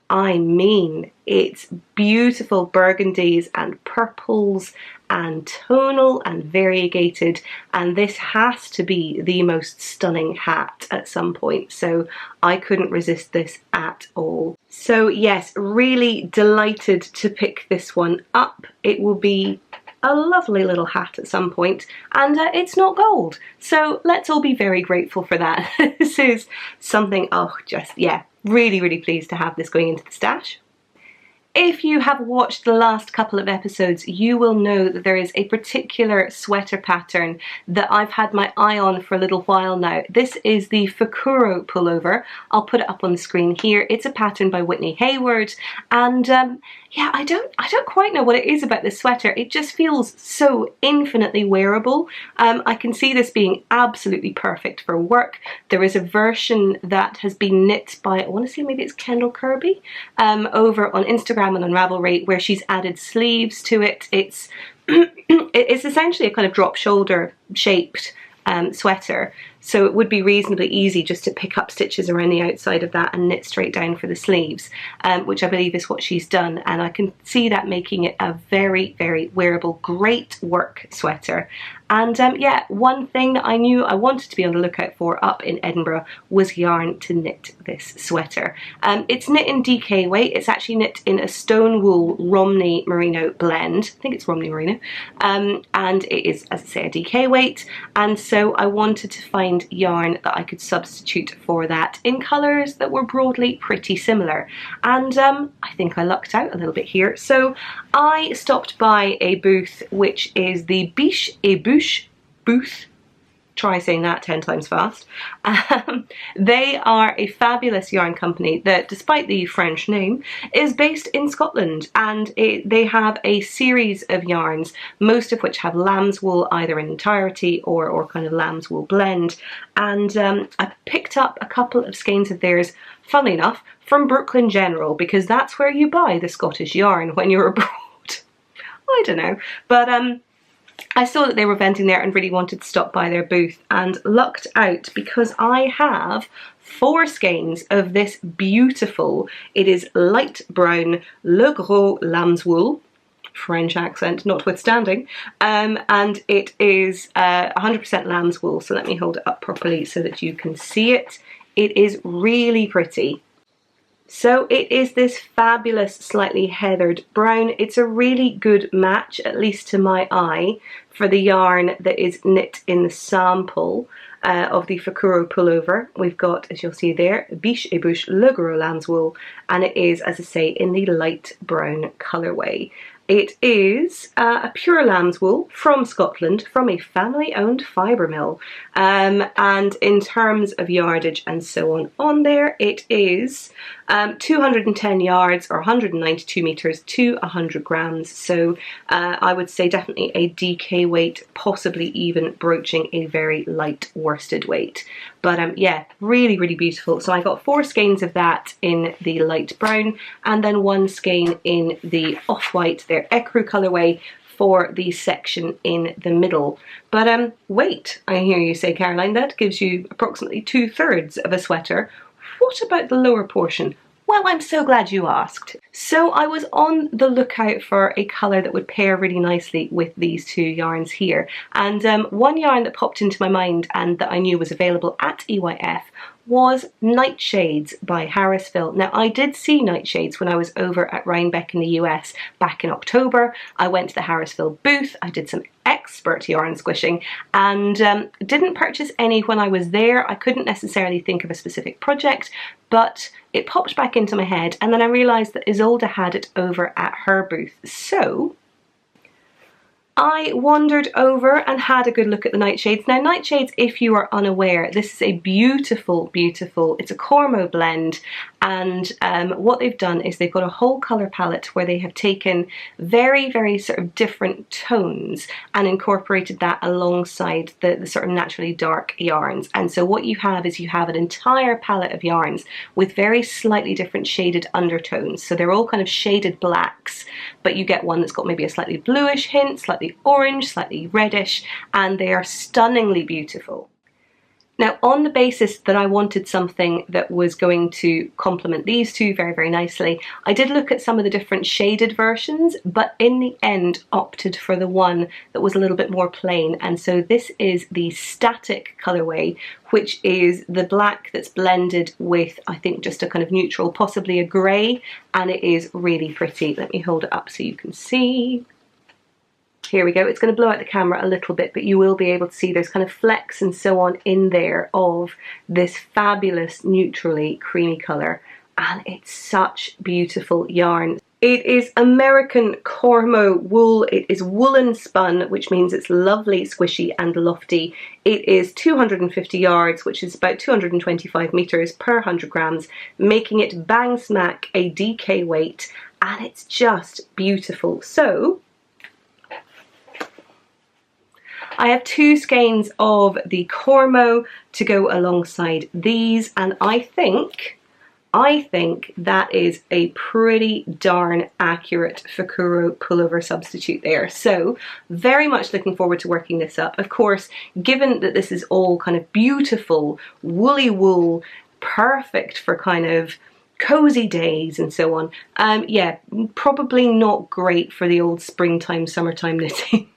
I mean, it's beautiful burgundies and purples and tonal and variegated, and this has to be the most stunning hat at some point, so I couldn't resist this at all. So yes, really delighted to pick this one up. It will be a lovely little hat at some point, and it's not gold, so let's all be very grateful for that. This is something, oh, just, yeah, really, really pleased to have this going into the stash. If you have watched the last couple of episodes, you will know that there is a particular sweater pattern that I've had my eye on for a little while now. This is the Fakuro pullover. I'll put it up on the screen here. It's a pattern by Whitney Hayward, and yeah, I don't quite know what it is about this sweater. It just feels so infinitely wearable. I can see this being absolutely perfect for work. There is a version that has been knit by, I want to say maybe it's Kendall Kirby, over on Instagram and on Ravelry, where she's added sleeves to it. It's essentially a kind of drop shoulder shaped sweater. so it would be reasonably easy just to pick up stitches around the outside of that and knit straight down for the sleeves, which I believe is what she's done, and I can see that making it a very, very wearable, great work sweater. And yeah, one thing that I knew I wanted to be on the lookout for up in Edinburgh was yarn to knit this sweater. It's knit in DK weight. It's actually knit in a stone wool Romney merino blend. I think it's Romney merino. And it is, as I say, a DK weight. And so I wanted to find yarn that I could substitute for that in colours that were broadly pretty similar. And I think I lucked out a little bit here. So I stopped by a booth which is the Biche et Bouche booth. Try saying that 10 times fast. They are a fabulous yarn company that, despite the French name, is based in Scotland, and they have a series of yarns, most of which have lamb's wool either in entirety or kind of lamb's wool blend. And I picked up a couple of skeins of theirs, funnily enough, from Brooklyn General, because that's where you buy the Scottish yarn when you're abroad. I don't know, but I saw that they were vending there and really wanted to stop by their booth, and lucked out because I have 4 skeins of this beautiful, it is light brown Le Gros lamb's wool, French accent notwithstanding, and it is 100% lamb's wool. So let me hold it up properly so that you can see it. It is really pretty. So it is this fabulous slightly heathered brown. It's a really good match, at least to my eye, for the yarn that is knit in the sample of the Fakuro pullover. We've got, as you'll see there, Biche et Bouche Le Gros lamb's wool, and it is, as I say, in the light brown colourway. It is a pure lamb's wool from Scotland, from a family-owned fibre mill. And in terms of yardage and so on there, it is 210 yards or 192 metres to 100 grams. So I would say definitely a DK weight, possibly even broaching a very light worsted weight. But yeah, really, really beautiful. So I got 4 skeins of that in the light brown, and then 1 skein in the off-white, their ecru colourway, for the section in the middle. But weight, I hear you say, Caroline, that gives you approximately 2/3 of a sweater. What about the lower portion? Well, I'm so glad you asked. So I was on the lookout for a colour that would pair really nicely with these 2 yarns here. And one yarn that popped into my mind and that I knew was available at EYF was Nightshades by Harrisville. Now, I did see Nightshades when I was over at Rhinebeck in the US back in October. I went to the Harrisville booth, I did some expert yarn squishing, and didn't purchase any when I was there. I couldn't necessarily think of a specific project, but it popped back into my head, and then I realised that Isolde had it over at her booth. So I wandered over and had a good look at the Nightshades. Now, Nightshades, if you are unaware, this is a beautiful, beautiful, it's a Cormo blend, and what they've done is they've got a whole colour palette where they have taken very, very sort of different tones and incorporated that alongside the sort of naturally dark yarns. And so what you have is you have an entire palette of yarns with very slightly different shaded undertones. So they're all kind of shaded blacks, but you get one that's got maybe a slightly bluish hint, slightly orange, slightly reddish, and they are stunningly beautiful. Now, on the basis that I wanted something that was going to complement these 2 very, very nicely, I did look at some of the different shaded versions, but in the end opted for the one that was a little bit more plain. And so this is the Static colourway, which is the black that's blended with, I think, just a kind of neutral, possibly a grey, and it is really pretty. Let me hold it up so you can see. Here we go. It's going to blow out the camera a little bit, but you will be able to see there's kind of flecks and so on in there of this fabulous neutrally creamy colour, and it's such beautiful yarn. It is American Cormo wool. It is woolen spun, which means it's lovely, squishy and lofty. It is 250 yards, which is about 225 metres per 100 grams, making it bang smack a DK weight, and it's just beautiful. So I have 2 skeins of the Cormo to go alongside these, and I think I think that is a pretty darn accurate Fakuro pullover substitute there. So very much looking forward to working this up. Of course, given that this is all kind of beautiful woolly wool, perfect for kind of cozy days and so on, yeah, probably not great for the old springtime, summertime knitting.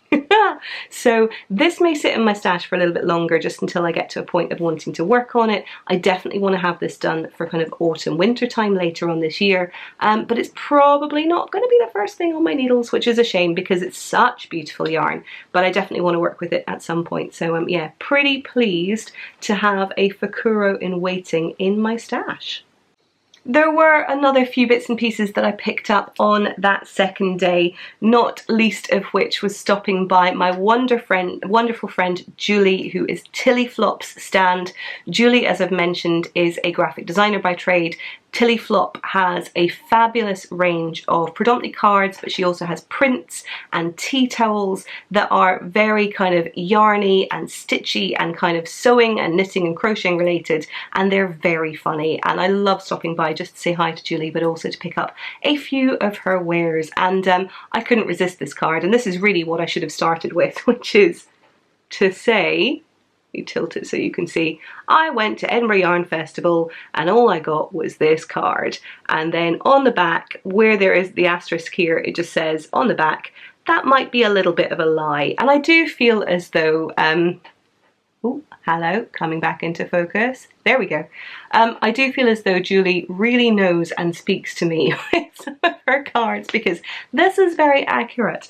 So this may sit in my stash for a little bit longer, just until I get to a point of wanting to work on it. I definitely want to have this done for kind of autumn winter time later on this year, but it's probably not going to be the first thing on my needles, which is a shame because it's such beautiful yarn, but I definitely want to work with it at some point. So yeah, pretty pleased to have a Fakuro in waiting in my stash. There were another few bits and pieces that I picked up on that second day, not least of which was stopping by my wonderful friend Julie, who is Tilly Flop's stand. Julie, as I've mentioned, is a graphic designer by trade. Tilly Flop has a fabulous range of predominantly cards, but she also has prints and tea towels that are very kind of yarny and stitchy and kind of sewing and knitting and crocheting related, and they're very funny, and I love stopping by just to say hi to Julie, but also to pick up a few of her wares. And I couldn't resist this card, and this is really what I should have started with, which is to say, you tilt it so you can see, I went to Edinburgh Yarn Festival and all I got was this card. And then on the back, where there is the asterisk here, it just says on the back, that might be a little bit of a lie. And I do feel as though, oh, hello, coming back into focus. There we go. I do feel as though Julie really knows and speaks to me with some of her cards, because this is very accurate.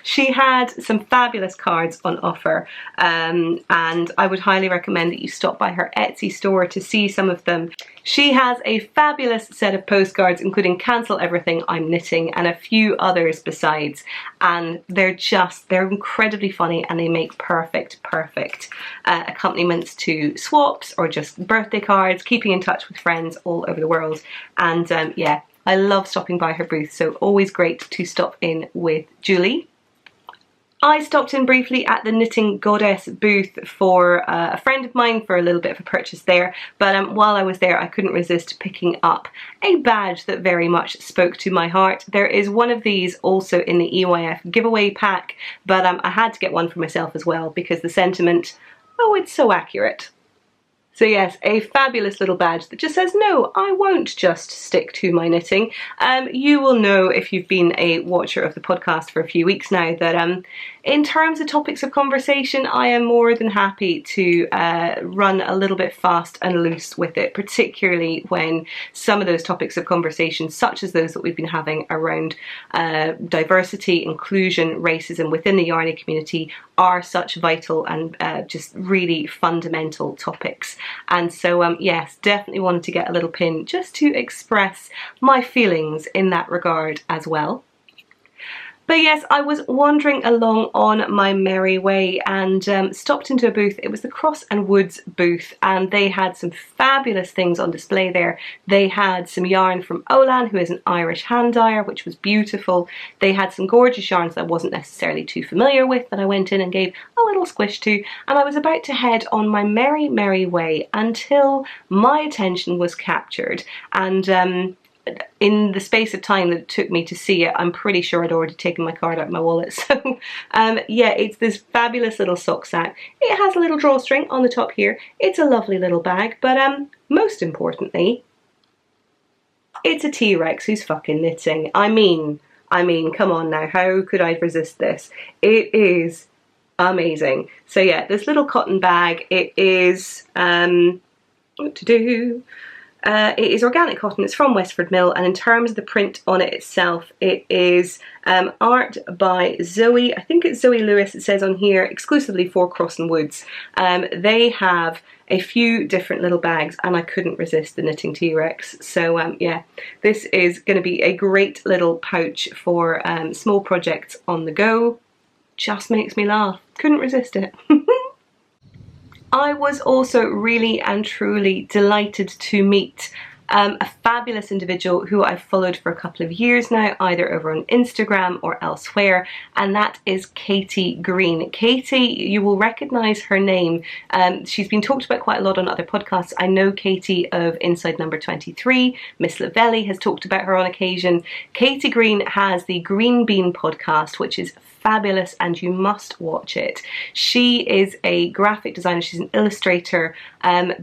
She had some fabulous cards on offer, and I would highly recommend that you stop by her Etsy store to see some of them. She has a fabulous set of postcards, including Cancel Everything, I'm Knitting, and a few others besides, and they're incredibly funny, and they make perfect accompaniments to swaps or just birthday cards, keeping in touch with friends all over the world. And yeah, I love stopping by her booth, so always great to stop in with Julie. I stopped in briefly at the Knitting Goddess booth for a friend of mine for a little bit of a purchase there, but while I was there I couldn't resist picking up a badge that very much spoke to my heart. There is one of these also in the EYF giveaway pack, but I had to get one for myself as well because the sentiment, oh, it's so accurate. So yes, a fabulous little badge that just says, no, I won't just stick to my knitting. You will know if you've been a watcher of the podcast for a few weeks now that in terms of topics of conversation, I am more than happy to run a little bit fast and loose with it, particularly when some of those topics of conversation, such as those that we've been having around diversity, inclusion, racism within the yarny community, are such vital and just really fundamental topics. And so yes, definitely wanted to get a little pin just to express my feelings in that regard as well. But yes, I was wandering along on my merry way and stopped into a booth. It was the Cross and Woods booth, and they had some fabulous things on display there. They had some yarn from Olan, who is an Irish hand dyer, which was beautiful. They had some gorgeous yarns that I wasn't necessarily too familiar with that I went in and gave a little squish to, and I was about to head on my merry way until my attention was captured. And in the space of time that it took me to see it, I'm pretty sure I'd already taken my card out of my wallet. So yeah, it's this fabulous little sock sack. It has a little drawstring on the top here. It's a lovely little bag, but most importantly, it's a T-Rex who's fucking knitting. I mean, come on now, how could I resist this? It is amazing. So yeah, this little cotton bag, it is it is organic cotton. It's from Westford Mill, and in terms of the print on it itself, it is art by Zoe. I think it's Zoe Lewis. It says on here, exclusively for Cross and Woods. They have a few different little bags, and I couldn't resist the Knitting T-Rex. So yeah, this is going to be a great little pouch for small projects on the go. Just makes me laugh. Couldn't resist it. I was also really and truly delighted to meet a fabulous individual who I've followed for a couple of years now, either over on Instagram or elsewhere, and that is Katie Green. Katie, you will recognise her name. She's been talked about quite a lot on other podcasts. I know Katie of Inside Number 23. Miss Lavelli has talked about her on occasion. Katie Green has the Green Bean podcast, which is fabulous and you must watch it. She is a graphic designer, she's an illustrator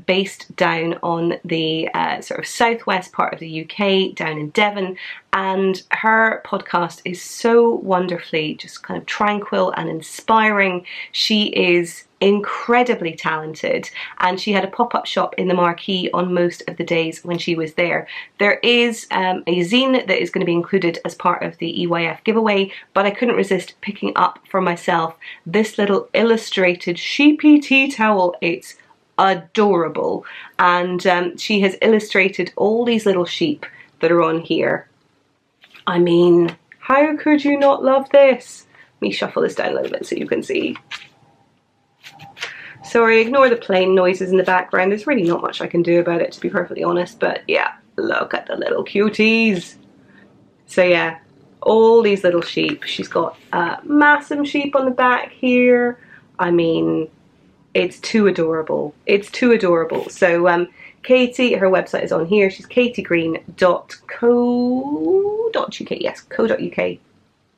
based down on the sort of southwest part of the UK, down in Devon, and her podcast is so wonderfully just kind of tranquil and inspiring. She is incredibly talented and she had a pop-up shop in the Marquee on most of the days when she was there. There is a zine that is going to be included as part of the EYF giveaway, but I couldn't resist picking up for myself this little illustrated sheepy tea towel. It's adorable, and she has illustrated all these little sheep that are on here. I mean, how could you not love this? Let me shuffle this down a little bit so you can see. Sorry, ignore the plane noises in the background. There's really not much I can do about it, to be perfectly honest, but yeah, look at the little cuties. So yeah, all these little sheep. She's got massive sheep on the back here. I mean, it's too adorable. It's too adorable. So Katie, her website is on here. She's katiegreen.co.uk. Yes, co.uk.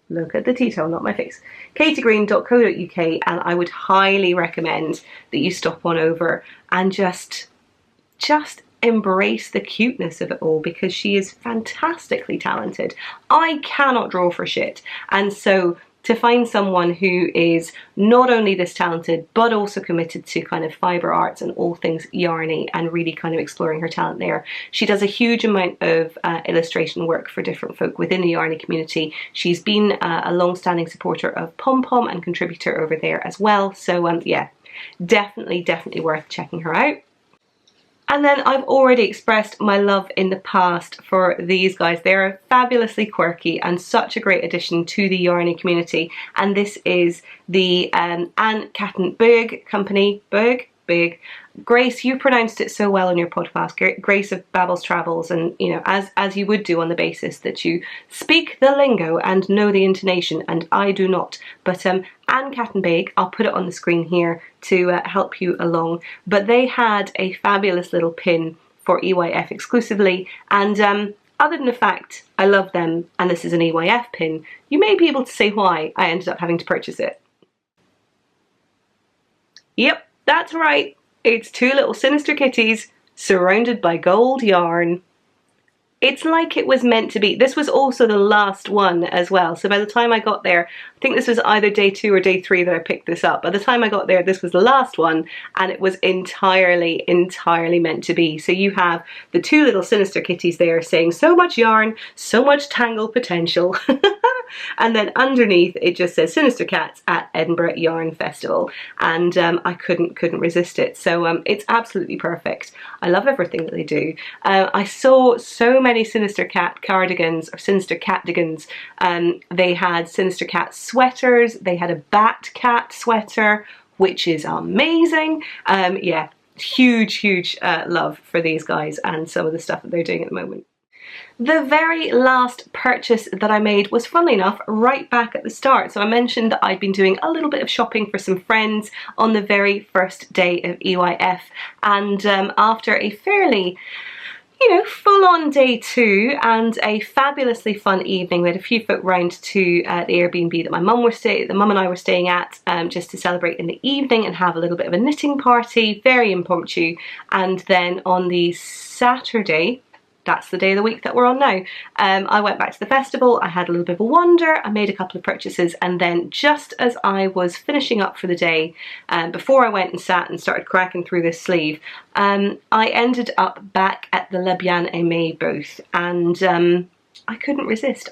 Look at the detail, not my face. katiegreen.co.uk, and I would highly recommend that you stop on over and just embrace the cuteness of it all, because she is fantastically talented. I cannot draw for shit, and so to find someone who is not only this talented but also committed to kind of fibre arts and all things yarny and really kind of exploring her talent there. She does a huge amount of illustration work for different folk within the yarny community. She's been a long-standing supporter of Pom Pom and contributor over there as well. So yeah, definitely worth checking her out. And then I've already expressed my love in the past for these guys. They're fabulously quirky and such a great addition to the yarny community. And this is the Anne Kattenberg company. Big. Grace, you pronounced it so well on your podcast, Grace of Babel's Travels, and you know, as you would do on the basis that you speak the lingo and know the intonation, and I do not. But Anne Kattenberg, I'll put it on the screen here to help you along. But they had a fabulous little pin for EYF exclusively, and other than the fact I love them and this is an EYF pin, you may be able to say why I ended up having to purchase it. Yep, that's right. It's two little sinister kitties surrounded by gold yarn. It's like it was meant to be. This was also the last one as well. So by the time I got there, I think this was either day 2 or day 3 that I picked this up. By the time I got there, this was the last one, and it was entirely meant to be. So you have the two little sinister kitties there saying so much yarn, so much tangle potential. And then underneath it just says Sinister Cats at Edinburgh Yarn Festival, and I couldn't resist it. So it's absolutely perfect. I love everything that they do. I saw so many Sinister Cat cardigans or Sinister Catdigans. They had Sinister Cat sweaters. They had a Bat Cat sweater, which is amazing. Yeah, huge love for these guys and some of the stuff that they're doing at the moment. The very last purchase that I made was, funnily enough, right back at the start. So I mentioned that I'd been doing a little bit of shopping for some friends on the very first day of EYF, and after a fairly, you know, full-on day 2 and a fabulously fun evening, we had a few folk round to the Airbnb that my mum and I were staying at, just to celebrate in the evening and have a little bit of a knitting party, very impromptu. And then on the Saturday, that's the day of the week that we're on now, I went back to the festival. I had a little bit of a wander, I made a couple of purchases, and then just as I was finishing up for the day, before I went and sat and started cracking through this sleeve, I ended up back at the Le Bien Aimé booth, and I couldn't resist.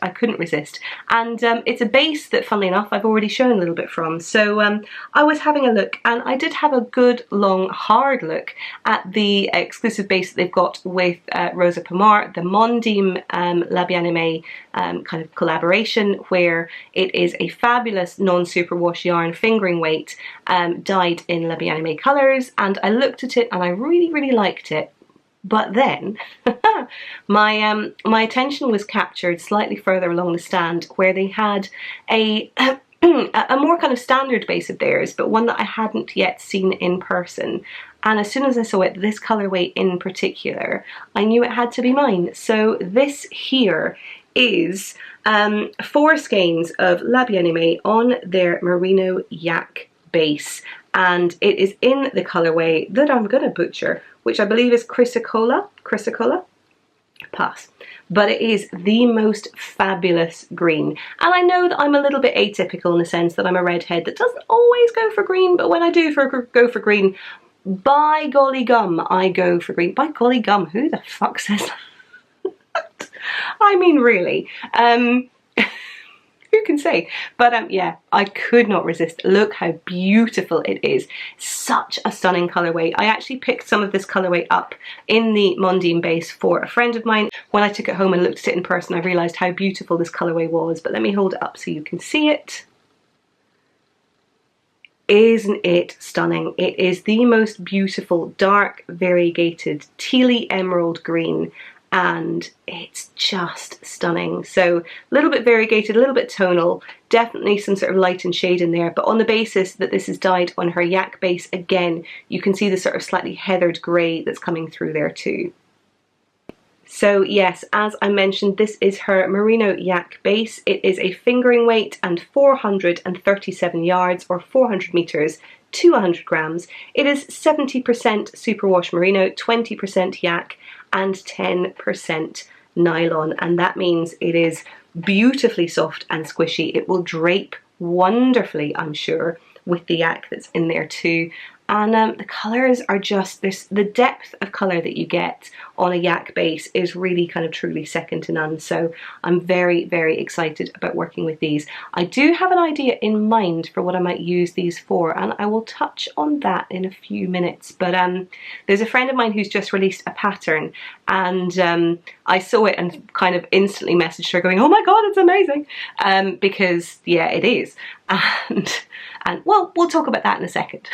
And it's a base that, funnily enough, I've already shown a little bit from. So I was having a look, and I did have a good, long, hard look at the exclusive base that they've got with Rosa Pomar, the Mondim La Bien Aimé kind of collaboration, where it is a fabulous non-superwash yarn fingering weight dyed in La Bien Aimé colours. And I looked at it and I really liked it. But then My attention was captured slightly further along the stand where they had a a more kind of standard base of theirs, but one that I hadn't yet seen in person. And as soon as I saw it, this colourway in particular, I knew it had to be mine. So this here is 4 skeins of La Bien-Aimée on their merino yak base, and it is in the colourway that I'm gonna butcher, which I believe is Chrysocolla. Pass. But it is the most fabulous green, and I know that I'm a little bit atypical in the sense that I'm a redhead that doesn't always go for green, but when I do go for green, by golly gum, I go for green. By golly gum, who the fuck says that? I mean, really. Who can say? But yeah, I could not resist. Look how beautiful it is. Such a stunning colourway. I actually picked some of this colourway up in the Mondine base for a friend of mine. When I took it home and looked at it in person, I realised how beautiful this colourway was. But let me hold it up so you can see it. Isn't it stunning? It is the most beautiful dark variegated tealy emerald green, and it's just stunning. So a little bit variegated, a little bit tonal, definitely some sort of light and shade in there, but on the basis that this is dyed on her yak base, again, you can see the sort of slightly heathered grey that's coming through there too. So yes, as I mentioned, this is her merino yak base. It is a fingering weight and 437 yards or 400 meters to 100 grams. It is 70% superwash merino, 20% yak, and 10% nylon, and that means it is beautifully soft and squishy. It will drape wonderfully, I'm sure, with the yak that's in there too. And the colours are just, the depth of colour that you get on a yak base is really kind of truly second to none. So I'm very, very excited about working with these. I do have an idea in mind for what I might use these for, and I will touch on that in a few minutes. But there's a friend of mine who's just released a pattern, and I saw it and kind of instantly messaged her going, oh my god, it's amazing, because yeah, it is. And well, we'll talk about that in a second.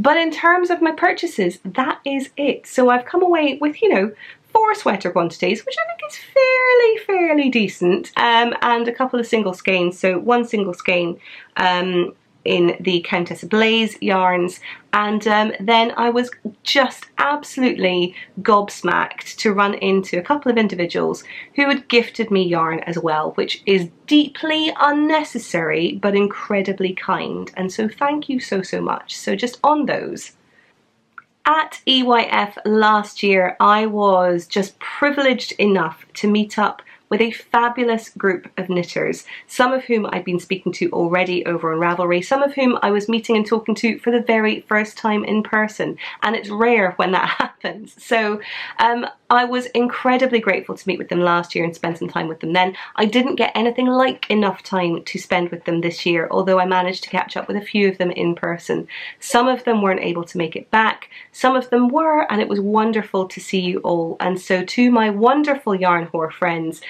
But in terms of my purchases, that is it. So I've come away with, you know, 4 sweater quantities, which I think is fairly decent, and a couple of single skeins. So 1 single skein in the Countess Blaze yarns, and then I was just absolutely gobsmacked to run into a couple of individuals who had gifted me yarn as well, which is deeply unnecessary but incredibly kind, and so thank you so much. So just on those. At EYF last year, I was just privileged enough to meet up with a fabulous group of knitters, some of whom I'd been speaking to already over on Ravelry, some of whom I was meeting and talking to for the very first time in person, and it's rare when that happens. So I was incredibly grateful to meet with them last year and spend some time with them then. I didn't get anything like enough time to spend with them this year, although I managed to catch up with a few of them in person. Some of them weren't able to make it back, some of them were, and it was wonderful to see you all. And so to my wonderful yarn whore friends,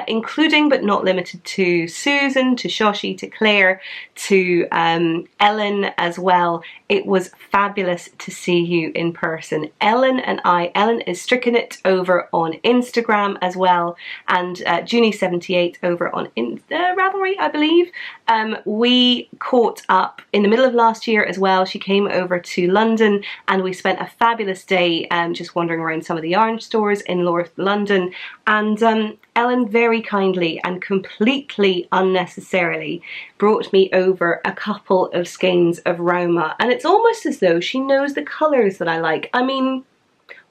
including but not limited to Susan, to Shoshi, to Claire, to Ellen as well, it was fabulous to see you in person. Ellen is Strickenit over on Instagram as well, and Junie78 over on Ravelry, I believe. We caught up in the middle of last year as well. She came over to London and we spent a fabulous day just wandering around some of the yarn stores in North London, and Ellen very kindly and completely unnecessarily brought me over a couple of skeins of Roma, and it's almost as though she knows the colours that I like. I mean,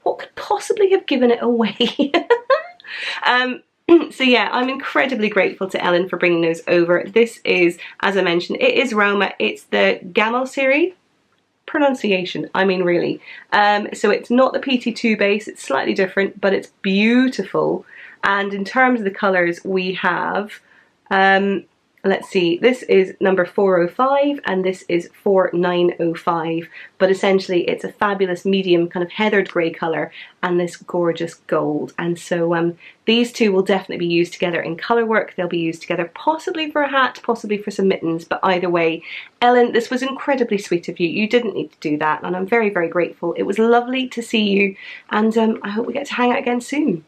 what could possibly have given it away? So yeah, I'm incredibly grateful to Ellen for bringing those over. This is, as I mentioned, it is Roma. It's the Gamel series. Pronunciation, I mean really. So it's not the PT2 base, it's slightly different, but it's beautiful. And in terms of the colours, we have let's see, this is number 405 and this is 4905, but essentially it's a fabulous medium kind of heathered grey colour and this gorgeous gold. And so these two will definitely be used together in colour work. They'll be used together possibly for a hat, possibly for some mittens, but either way, Ellen, this was incredibly sweet of you. You didn't need to do that and I'm very, very grateful. It was lovely to see you and I hope we get to hang out again soon.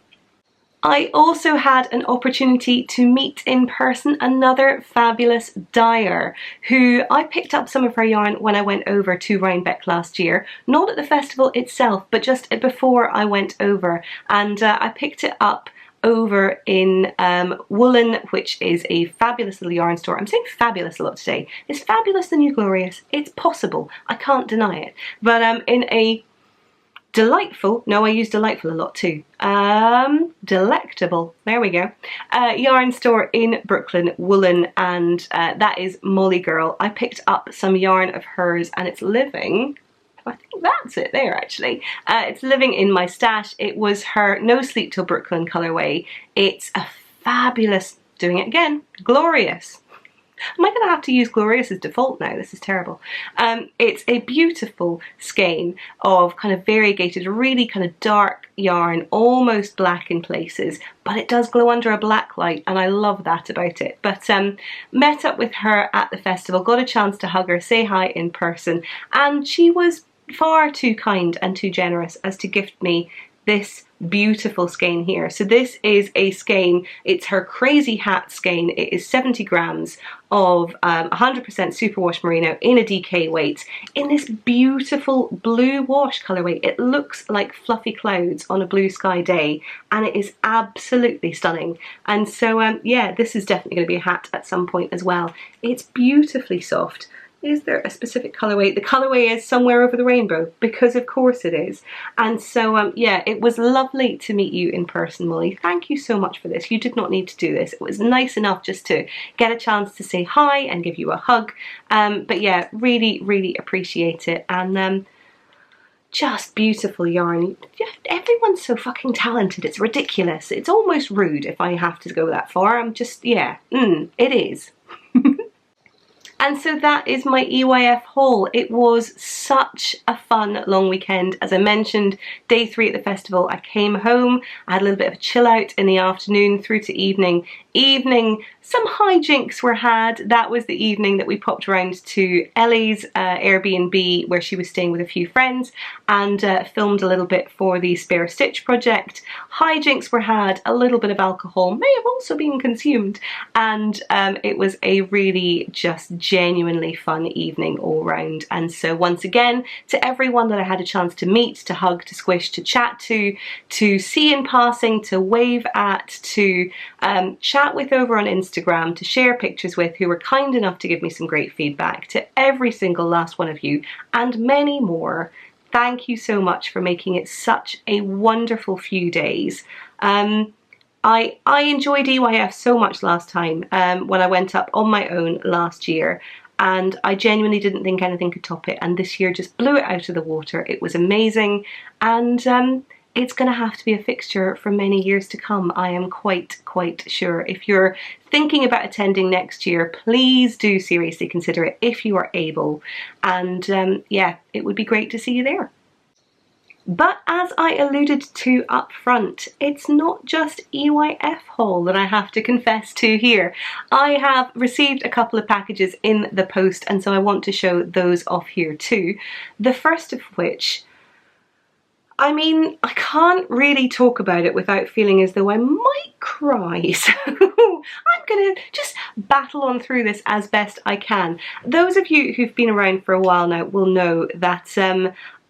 I also had an opportunity to meet in person another fabulous dyer who I picked up some of her yarn when I went over to Rhinebeck last year. Not at the festival itself, but just before I went over. And I picked it up over in Woolen, which is a fabulous little yarn store. I'm saying fabulous a lot today. Is fabulous the new glorious? It's possible. I can't deny it. But in a delightful, no, I use delightful a lot too. Delectable, there we go. Yarn store in Brooklyn, Woolen, and that is Molly Girl. I picked up some yarn of hers and it's living, I think that's it there actually. It's living in my stash. It was her No Sleep Till Brooklyn colorway. It's a fabulous, doing it again, glorious. Am I going to have to use glorious as default now? This is terrible. It's a beautiful skein of kind of variegated, really kind of dark yarn, almost black in places, but it does glow under a black light and I love that about it. But met up with her at the festival, got a chance to hug her, say hi in person, and she was far too kind and too generous as to gift me this beautiful skein here. So this is a skein, it's her crazy hat skein. It is 70 grams of 100% superwash merino in a DK weight in this beautiful blue wash colorway. It looks like fluffy clouds on a blue sky day and it is absolutely stunning. And so yeah, this is definitely going to be a hat at some point as well. It's beautifully soft. Is there a specific colourway? The colourway is Somewhere Over the Rainbow, because of course it is. And so yeah, it was lovely to meet you in person, Molly. Thank you so much for this. You did not need to do this. It was nice enough just to get a chance to say hi and give you a hug. But yeah, really, really appreciate it. And just beautiful yarn. Everyone's so fucking talented. It's ridiculous. It's almost rude if I have to go that far. I'm just, yeah, it is. And so that is my EYF haul. It was such a fun long weekend. As I mentioned, day 3 at the festival, I came home, I had a little bit of a chill out in the afternoon through to evening. Some hijinks were had. That was the evening that we popped around to Ellie's Airbnb where she was staying with a few friends and filmed a little bit for the Spare Stitch project. Hijinks were had, a little bit of alcohol may have also been consumed, and it was a really just genuinely fun evening all round. And so once again, to everyone that I had a chance to meet, to hug, to squish, to chat to see in passing, to wave at, to chat with over on Instagram, to share pictures with, who were kind enough to give me some great feedback, to every single last one of you and many more, thank you so much for making it such a wonderful few days. I enjoyed EYF so much last time when I went up on my own last year, and I genuinely didn't think anything could top it, and this year just blew it out of the water. It was amazing, and it's going to have to be a fixture for many years to come, I am quite sure. If you're thinking about attending next year, please do seriously consider it if you are able, and yeah, it would be great to see you there. But as I alluded to up front, it's not just EYF haul that I have to confess to here. I have received a couple of packages in the post, and so I want to show those off here too. The first of which, I mean, I can't really talk about it without feeling as though I might cry, so I'm gonna just battle on through this as best I can. Those of you who've been around for a while now will know that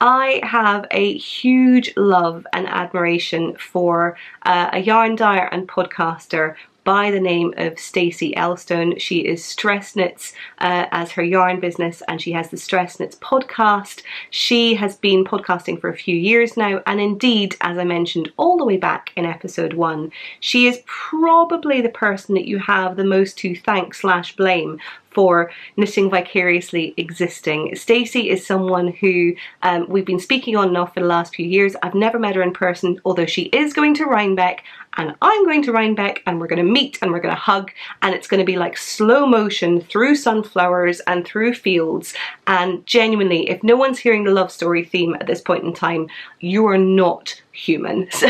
I have a huge love and admiration for a yarn dyer and podcaster by the name of Stacey L Stone. She is Stress Knits as her yarn business, and she has the Stress Knits podcast. She has been podcasting for a few years now, and indeed, as I mentioned all the way back in episode 1, she is probably the person that you have the most to thank / blame for Knitting Vicariously existing. Stacey is someone who we've been speaking on and off for the last few years. I've never met her in person, although she is going to Rhinebeck, and I'm going to Rhinebeck, and we're going to meet and we're going to hug, and it's going to be like slow motion through sunflowers and through fields. And genuinely, if no one's hearing the love story theme at this point in time, you are not human. So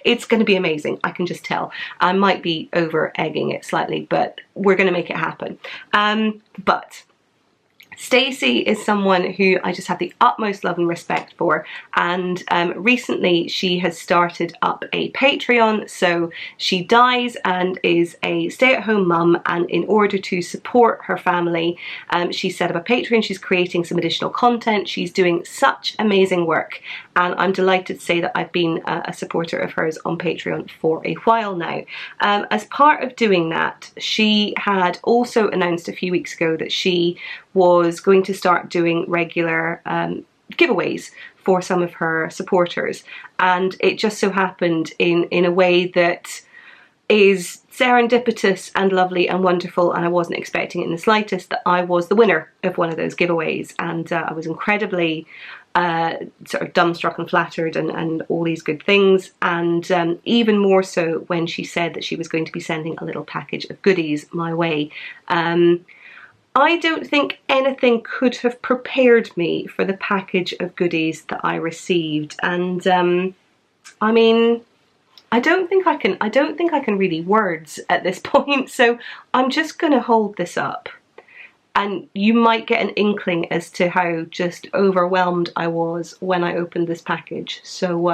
it's going to be amazing. I can just tell. I might be over egging it slightly, but we're going to make it happen. But Stacey is someone who I just have the utmost love and respect for, and recently she has started up a Patreon. So she dies and is a stay-at-home mum, and in order to support her family, she set up a Patreon. She's creating some additional content. She's doing such amazing work, and I'm delighted to say that I've been a supporter of hers on Patreon for a while now. As part of doing that, she had also announced a few weeks ago that she was going to start doing regular giveaways for some of her supporters, and it just so happened in a way that is serendipitous and lovely and wonderful, and I wasn't expecting it in the slightest, that I was the winner of one of those giveaways, and I was incredibly sort of dumbstruck and flattered and all these good things, and even more so when she said that she was going to be sending a little package of goodies my way. I don't think anything could have prepared me for the package of goodies that I received, and I mean, I don't think I can really words at this point, so I'm just going to hold this up, and you might get an inkling as to how just overwhelmed I was when I opened this package. So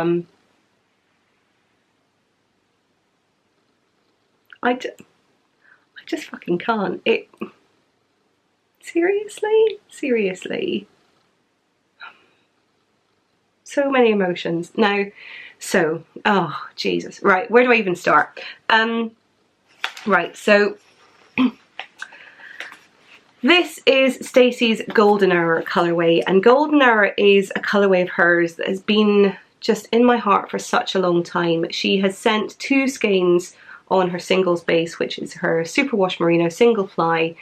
I just fucking can't. Seriously. So many emotions. Now, so, oh, Jesus. Right, where do I even start? Right, so this is Stacey's Golden Hour colourway, and Golden Hour is a colourway of hers that has been just in my heart for such a long time. She has sent 2 skeins on her singles base, which is her superwash merino single fly.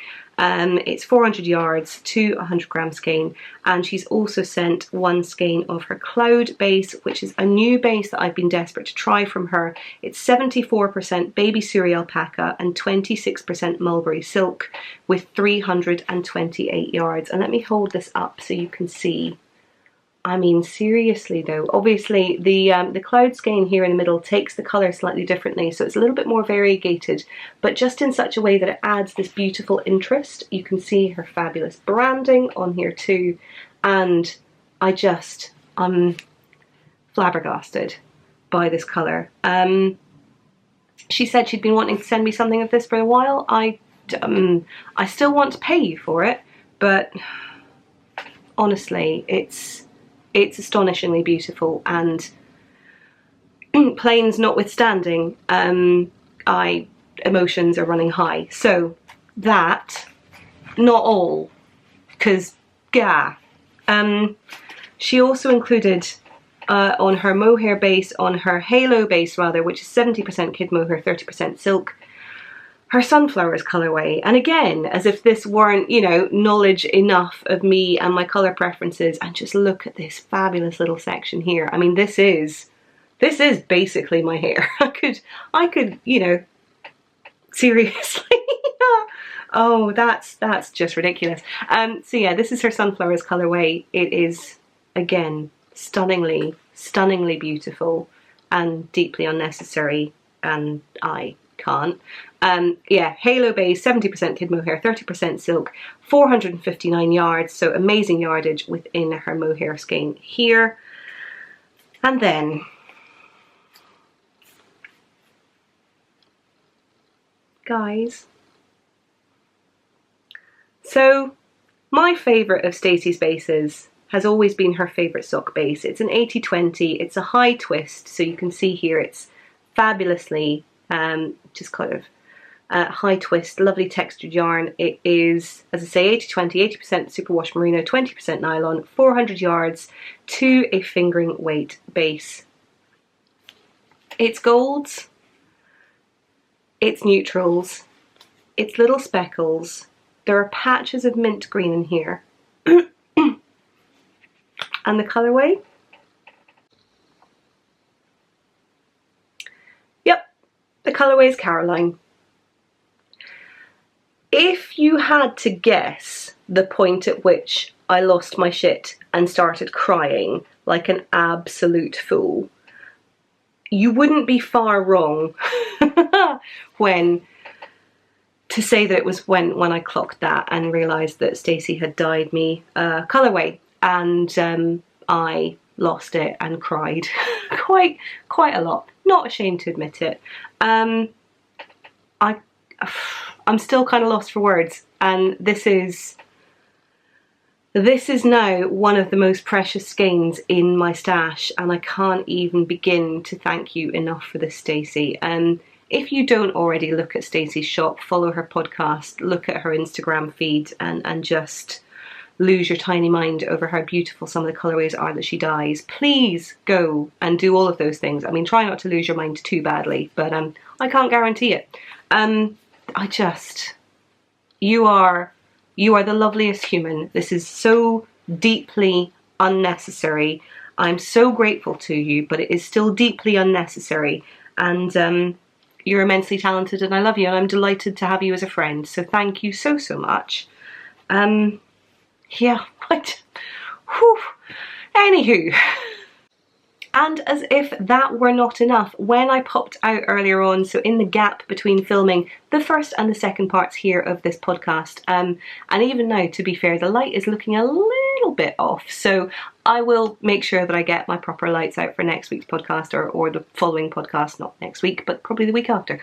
It's 400 yards to 100 gram skein, and she's also sent 1 skein of her cloud base, which is a new base that I've been desperate to try from her. It's 74% baby Suri alpaca and 26% mulberry silk with 328 yards. And let me hold this up so you can see. I mean, seriously though, obviously the cloud skein here in the middle takes the colour slightly differently, so it's a little bit more variegated, but just in such a way that it adds this beautiful interest. You can see her fabulous branding on here too, and I'm flabbergasted by this colour. She said she'd been wanting to send me something of this for a while. I still want to pay you for it, but honestly, it's astonishingly beautiful, and planes notwithstanding, emotions are running high. So that, not all, because she also included on her mohair base, on her halo base rather, which is 70% kid mohair, 30% silk, her sunflowers colourway. And again, as if this weren't, you know, knowledge enough of me and my colour preferences, and just look at this fabulous little section here. I mean, this is basically my hair. I could, you know, seriously. Oh, that's just ridiculous. So yeah, this is her sunflowers colourway. It is, again, stunningly beautiful and deeply unnecessary, and I can't. Yeah, halo base, 70% kid mohair, 30% silk, 459 yards, so amazing yardage within her mohair skein here. And then, guys, so my favourite of Stacey's bases has always been her favourite sock base. It's an 80-20, it's a high twist, so you can see here it's fabulously just kind of high twist, lovely textured yarn. It is, as I say, 80-20, 80% superwash merino, 20% nylon, 400 yards to a fingering weight base. It's golds, it's neutrals, it's little speckles, There are patches of mint green in here. And the colourway? Yep, the colourway is Caroline. If you had to guess the point at which I lost my shit and started crying like an absolute fool, you wouldn't be far wrong to say that it was when I clocked that and realised that Stacey had dyed me colourway, and I lost it and cried quite a lot. Not ashamed to admit it. I'm still kind of lost for words, and this is now one of the most precious skeins in my stash, and I can't even begin to thank you enough for this, Stacey. If you don't already look at Stacey's shop, follow her podcast, look at her Instagram feed, and just lose your tiny mind over how beautiful some of the colourways are that she dyes, please go and do all of those things. I mean, try not to lose your mind too badly, but I can't guarantee it. You are the loveliest human. This is so deeply unnecessary. I'm so grateful to you, but it is still deeply unnecessary. And you're immensely talented, and I love you, and I'm delighted to have you as a friend. So thank you so much. Yeah, whew. Anywho. And as if that were not enough, when I popped out earlier on, so in the gap between filming the first and the second parts here of this podcast, and even now, to be fair, the light is looking a little bit off, so I will make sure that I get my proper lights out for next week's podcast, or the following podcast, not next week, but probably the week after,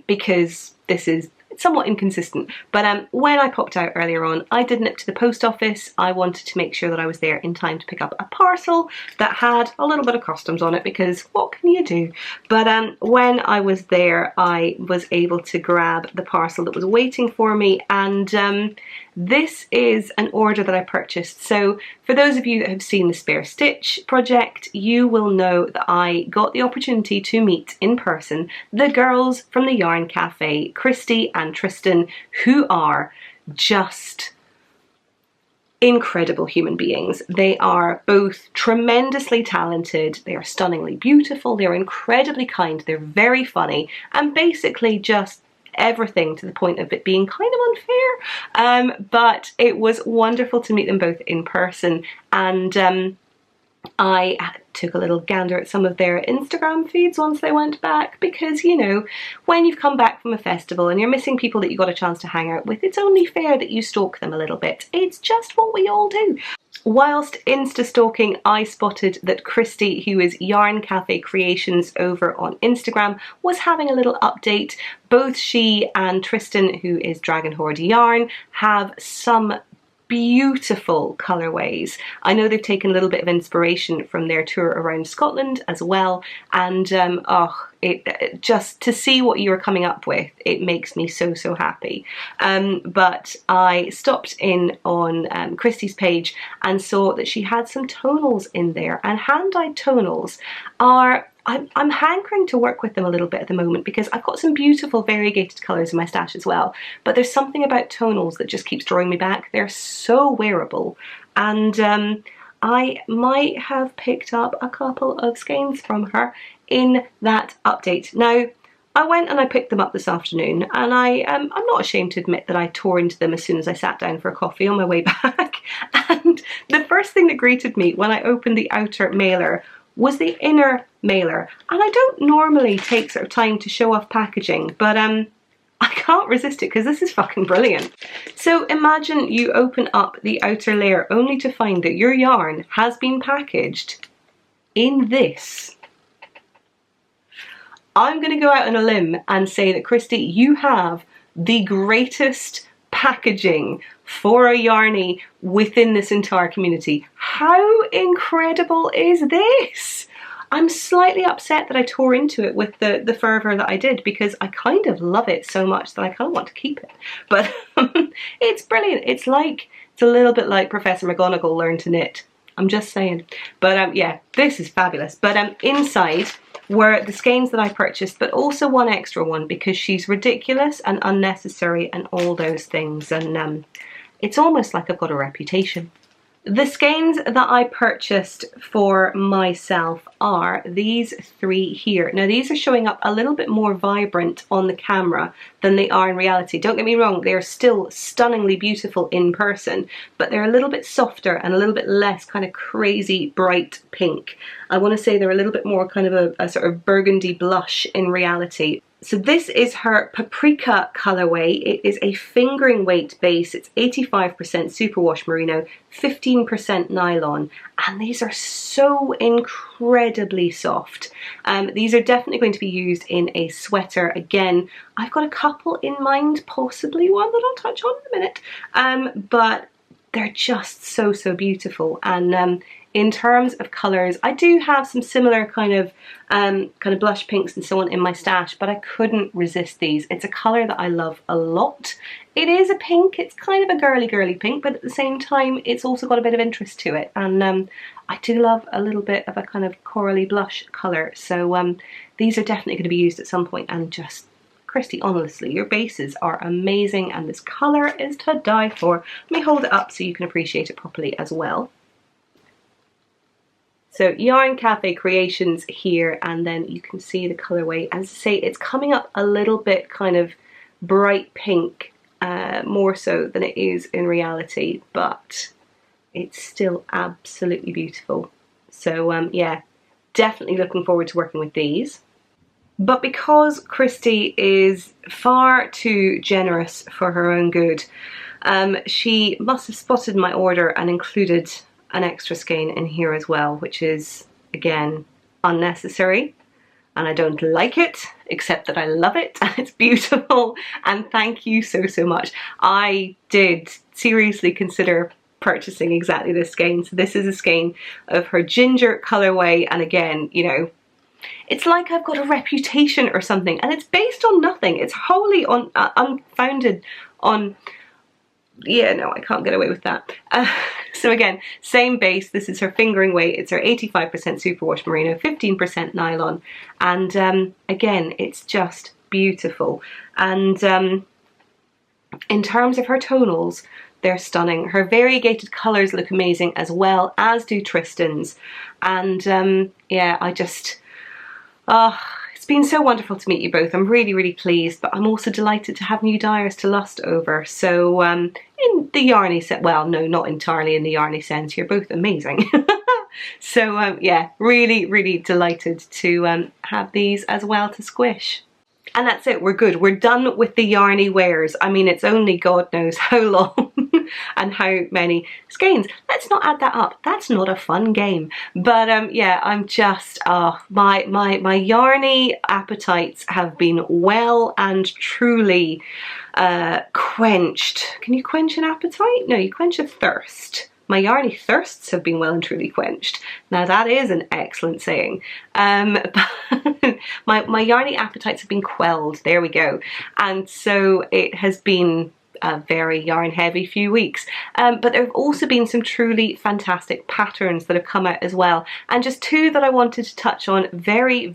because this is somewhat inconsistent. But when I popped out earlier on, I did nip to the post office. I wanted to make sure that I was there in time to pick up a parcel that had a little bit of customs on it, because what can you do? But when I was there, I was able to grab the parcel that was waiting for me, and this is an order that I purchased. So for those of you that have seen the Spare Stitch project, you will know that I got the opportunity to meet in person the girls from the Yarn Cafe, Christy and Tristan, who are just incredible human beings. They are both tremendously talented, they are stunningly beautiful, they're incredibly kind, they're very funny, and basically just everything to the point of it being kind of unfair. But it was wonderful to meet them both in person, and I took a little gander at some of their Instagram feeds once they went back, because, you know, when you've come back from a festival and you're missing people that you got a chance to hang out with, it's only fair that you stalk them a little bit. It's just what we all do. Whilst Insta-stalking, I spotted that Christy, who is Yarn Cafe Creations over on Instagram, was having a little update. Both she and Tristan, who is Dragon Horde Yarn, have some beautiful colourways. I know they've taken a little bit of inspiration from their tour around Scotland as well, and just to see what you are coming up with, it makes me so happy. But I stopped in on Christy's page and saw that she had some tonals in there, and hand-dyed tonals are, I'm hankering to work with them a little bit at the moment, because I've got some beautiful variegated colours in my stash as well, but there's something about tonals that just keeps drawing me back. They're so wearable, and I might have picked up a couple of skeins from her in that update. Now, I went and I picked them up this afternoon, and I'm not ashamed to admit that I tore into them as soon as I sat down for a coffee on my way back, and the first thing that greeted me when I opened the outer mailer was the inner mailer. And I don't normally take sort of time to show off packaging, but I can't resist it because this is fucking brilliant. So imagine you open up the outer layer only to find that your yarn has been packaged in this. I'm going to go out on a limb and say that, Christy, you have the greatest packaging for a yarny within this entire community. How incredible is this? I'm slightly upset that I tore into it with the fervour that I did, because I kind of love it so much that I kind of want to keep it. But it's brilliant. It's a little bit like Professor McGonagall learned to knit. I'm just saying. But yeah, this is fabulous. But inside, were the skeins that I purchased, but also one extra one because she's ridiculous and unnecessary and all those things, and it's almost like I've got a reputation. The skeins that I purchased for myself are these three here. Now these are showing up a little bit more vibrant on the camera than they are in reality. Don't get me wrong, they're still stunningly beautiful in person, but they're a little bit softer and a little bit less kind of crazy bright pink. I want to say they're a little bit more kind of a sort of burgundy blush in reality. So this is her Paprika colorway. It is a fingering weight base. It's 85% superwash merino, 15% nylon, and these are so incredibly soft. These are definitely going to be used in a sweater. Again, I've got a couple in mind, possibly one that I'll touch on in a minute, but they're just so beautiful. And in terms of colours, I do have some similar kind of blush pinks and so on in my stash, but I couldn't resist these. It's a colour that I love a lot. It is a pink, it's kind of a girly pink, but at the same time it's also got a bit of interest to it, and I do love a little bit of a kind of corally blush colour, so these are definitely going to be used at some point. And just, Christy, honestly, your bases are amazing and this colour is to die for. Let me hold it up so you can appreciate it properly as well. So Yarn Cafe Creations here, and then you can see the colourway. As I say, it's coming up a little bit kind of bright pink, more so than it is in reality, but it's still absolutely beautiful. So yeah, definitely looking forward to working with these. But because Christy is far too generous for her own good, she must have spotted my order and included an extra skein in here as well, which is, again, unnecessary, and I don't like it, except that I love it and it's beautiful, and thank you so much. I did seriously consider purchasing exactly this skein. So this is a skein of her ginger colorway, and again, you know, it's like I've got a reputation or something, and it's based on nothing. It's wholly unfounded on, yeah, no, I can't get away with that. So again, same base. This is her fingering weight. It's her 85% superwash merino, 15% nylon, and again, it's just beautiful. And in terms of her tonals, they're stunning. Her variegated colours look amazing, as well as do Tristan's. And yeah, I just, it's been so wonderful to meet you both. I'm really pleased, but I'm also delighted to have new dyers to lust over. So in the yarny set, well, no, not entirely in the yarny sense, you're both amazing. So yeah, really delighted to have these as well to squish. And that's it, we're good. We're done with the yarny wares. I mean, it's only God knows how long and how many skeins. Let's not add that up. That's not a fun game. But yeah, I'm just, my yarny appetites have been well and truly quenched. Can you quench an appetite? No, you quench a thirst. My yarny thirsts have been well and truly quenched. Now that is an excellent saying. But my yarny appetites have been quelled, there we go. And so it has been a very yarn heavy few weeks. But there have also been some truly fantastic patterns that have come out as well. And just two that I wanted to touch on very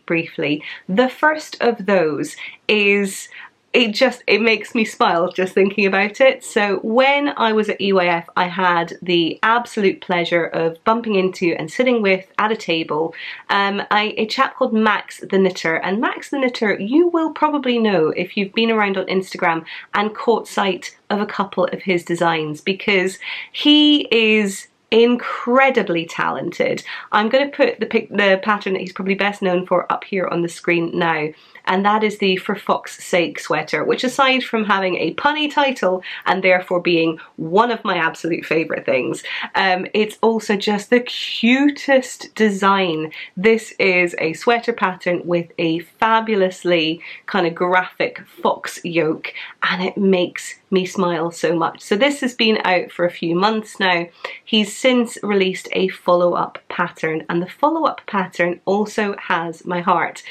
briefly. The first of those is, it makes me smile just thinking about it. So when I was at EYF, I had the absolute pleasure of bumping into and sitting with at a table a chap called Max the Knitter. And Max the Knitter, you will probably know if you've been around on Instagram and caught sight of a couple of his designs, because he is incredibly talented. I'm going to put the pattern that he's probably best known for up here on the screen now, and that is the For Fox's Sake sweater, which, aside from having a punny title and therefore being one of my absolute favourite things, it's also just the cutest design. This is a sweater pattern with a fabulously kind of graphic fox yoke, and it makes me smile so much. So this has been out for a few months now. He's since released a follow-up pattern, and the follow-up pattern also has my heart.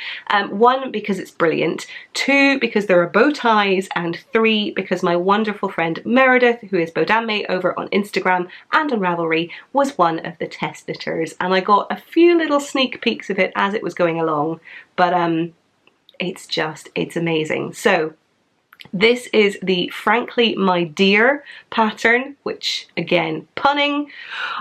One, because it's brilliant, two, because there are bow ties, and three, because my wonderful friend Meredith, who is Bodamme over on Instagram and on Ravelry, was one of the test knitters, and I got a few little sneak peeks of it as it was going along, but it's amazing. So this is the Frankly My Dear pattern, which again, punning,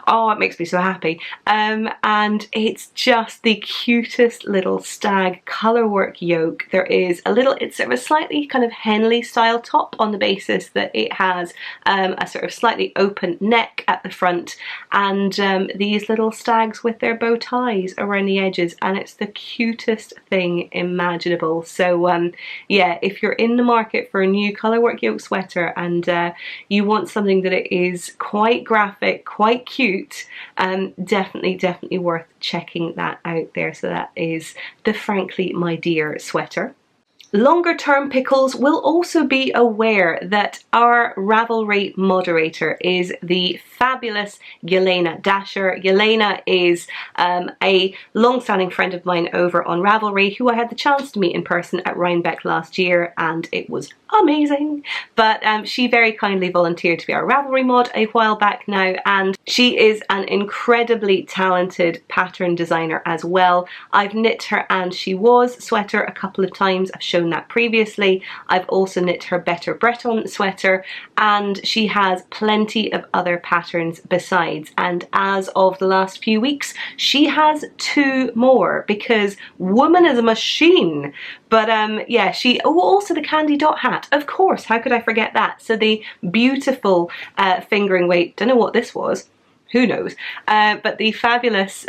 oh, it makes me so happy. And it's just the cutest little stag colourwork yoke. There is a little, it's sort of a slightly kind of Henley style top on the basis that it has a sort of slightly open neck at the front, and these little stags with their bow ties around the edges, and it's the cutest thing imaginable. So yeah, if you're in the market for a new colourwork yoke sweater and you want something that it is quite graphic, quite cute, definitely worth checking that out there. So that is the Frankly My Dear sweater. Longer term pickles will also be aware that our Ravelry moderator is the fabulous Yelena Dasher. Yelena is a long-standing friend of mine over on Ravelry, who I had the chance to meet in person at Rhinebeck last year, and it was amazing. But she very kindly volunteered to be our Ravelry mod a while back now, and she is an incredibly talented pattern designer as well. I've knit her And She Was sweater a couple of times. I've shown that previously. I've also knit her Better Breton sweater, and she has plenty of other patterns besides, and as of the last few weeks she has 2 more, because woman is a machine. But yeah, she also the candy dot hat, of course, how could I forget that? So the beautiful fingering weight, don't know what this was, who knows, but the fabulous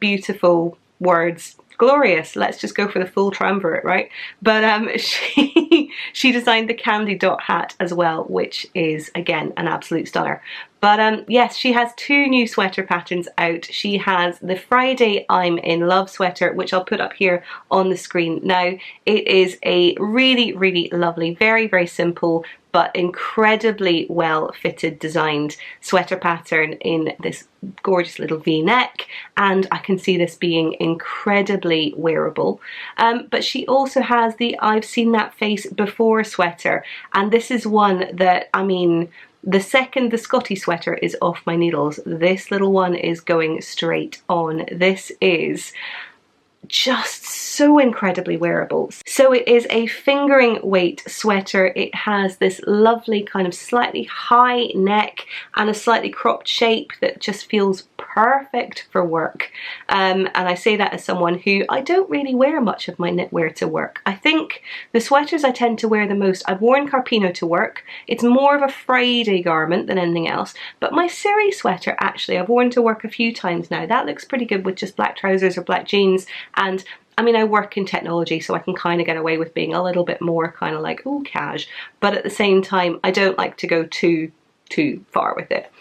beautiful words, glorious, let's just go for the full triumvirate, right? But she designed the candy dot hat as well, which is again an absolute stunner. But yes, she has 2 new sweater patterns out. She has the Friday I'm in Love sweater, which I'll put up here on the screen now. It is a really lovely, very simple but incredibly well fitted designed sweater pattern in this gorgeous little V-neck, and I can see this being incredibly wearable. But she also has the I've Seen That Face Before sweater, and this is one that, I mean, the second the Scotty sweater is off my needles, this little one is going straight on. This is just so incredibly wearable. So it is a fingering weight sweater. It has this lovely kind of slightly high neck and a slightly cropped shape that just feels perfect for work. And I say that as someone who, I don't really wear much of my knitwear to work. I think the sweaters I tend to wear the most, I've worn Carpino to work. It's more of a Friday garment than anything else, but my Siri sweater actually I've worn to work a few times now. That looks pretty good with just black trousers or black jeans. And I mean, I work in technology, so I can kind of get away with being a little bit more kind of like, ooh, cash, but at the same time I don't like to go too far with it.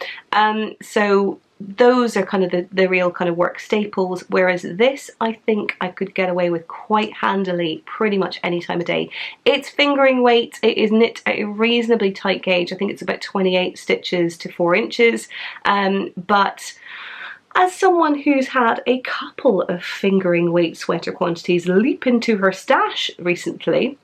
So those are kind of the real kind of work staples, whereas this I think I could get away with quite handily pretty much any time of day. It's fingering weight, it is knit at a reasonably tight gauge. I think it's about 28 stitches to 4 inches, but as someone who's had a couple of fingering weight sweater quantities leap into her stash recently,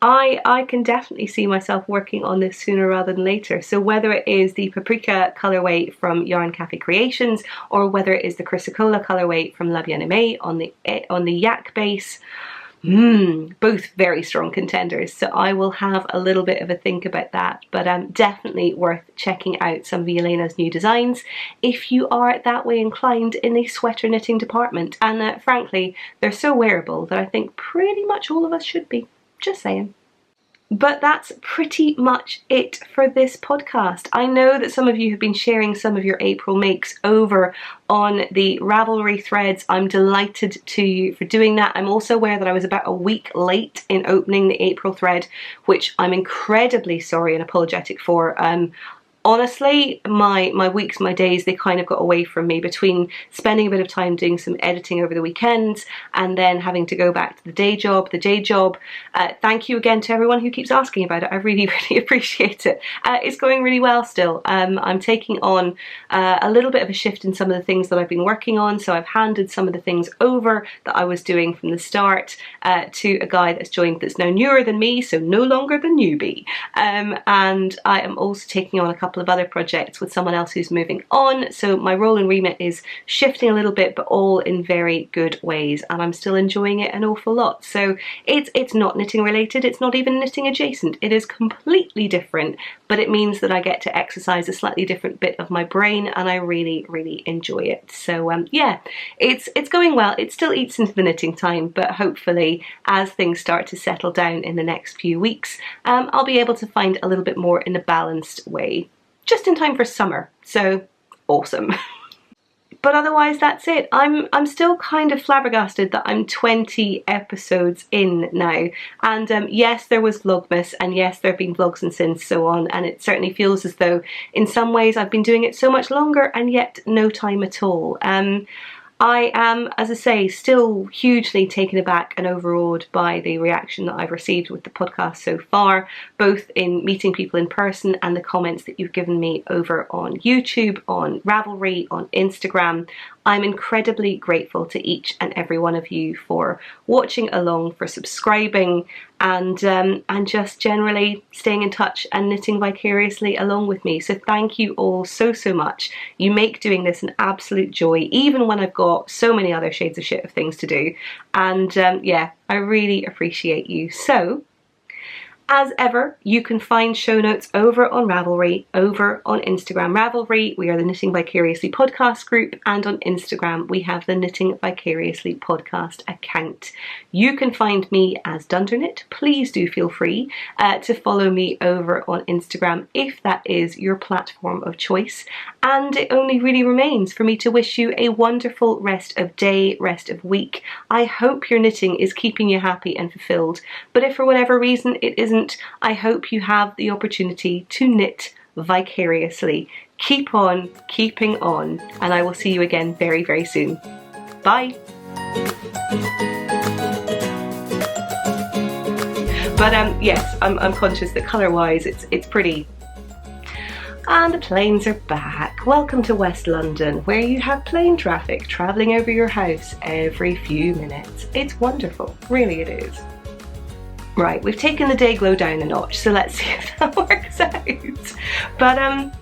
I can definitely see myself working on this sooner rather than later. So whether it is the Paprika colorway from Yarn Cafe Creations, or whether it is the Chrysocolla colorway from La Bien-Aimée on the yak base, both very strong contenders. So I will have a little bit of a think about that, but definitely worth checking out some of Yelena's new designs if you are that way inclined in the sweater knitting department. And frankly, they're so wearable that I think pretty much all of us should be. Just saying. But that's pretty much it for this podcast. I know that some of you have been sharing some of your April makes over on the Ravelry threads. I'm delighted to you for doing that. I'm also aware that I was about a week late in opening the April thread, which I'm incredibly sorry and apologetic for. honestly, my weeks, my days, they kind of got away from me between spending a bit of time doing some editing over the weekends and then having to go back to the day job. Thank you again to everyone who keeps asking about it. I really, really appreciate it. It's going really well still. I'm taking on a little bit of a shift in some of the things that I've been working on. So I've handed some of the things over that I was doing from the start to a guy that's joined that's now newer than me, so no longer the newbie. And I am also taking on a couple of other projects with someone else who's moving on, so my role and remit is shifting a little bit, but all in very good ways, and I'm still enjoying it an awful lot. So it's not knitting related, it's not even knitting adjacent, it is completely different, but it means that I get to exercise a slightly different bit of my brain, and I really, really enjoy it. So yeah, it's going well. It still eats into the knitting time, but hopefully as things start to settle down in the next few weeks, I'll be able to find a little bit more in a balanced way, just in time for summer, so awesome. But otherwise that's it. I'm still kind of flabbergasted that I'm 20 episodes in now, and yes, there was Vlogmas, and yes, there have been vlogs and since so on, and it certainly feels as though in some ways I've been doing it so much longer and yet no time at all. I am, as I say, still hugely taken aback and overawed by the reaction that I've received with the podcast so far, both in meeting people in person and the comments that you've given me over on YouTube, on Ravelry, on Instagram. I'm incredibly grateful to each and every one of you for watching along, for subscribing, and just generally staying in touch and knitting vicariously along with me. So thank you all so much. You make doing this an absolute joy, even when I've got so many other shades of shit of things to do. And yeah, I really appreciate you. So as ever, you can find show notes over on Ravelry, over on Instagram. Ravelry, we are the Knitting Vicariously podcast group, and on Instagram, we have the Knitting Vicariously podcast account. You can find me as dunderknit. Please do feel free to follow me over on Instagram if that is your platform of choice. And it only really remains for me to wish you a wonderful rest of day, rest of week. I hope your knitting is keeping you happy and fulfilled, but if for whatever reason it isn't, I hope you have the opportunity to knit vicariously. Keep on keeping on, and I will see you again very, very soon. Bye. But yes, I'm conscious that colour-wise it's pretty. And the planes are back. Welcome to West London, where you have plane traffic travelling over your house every few minutes. It's wonderful, really it is. Right, we've taken the day glow down a notch, so let's see if that works out. But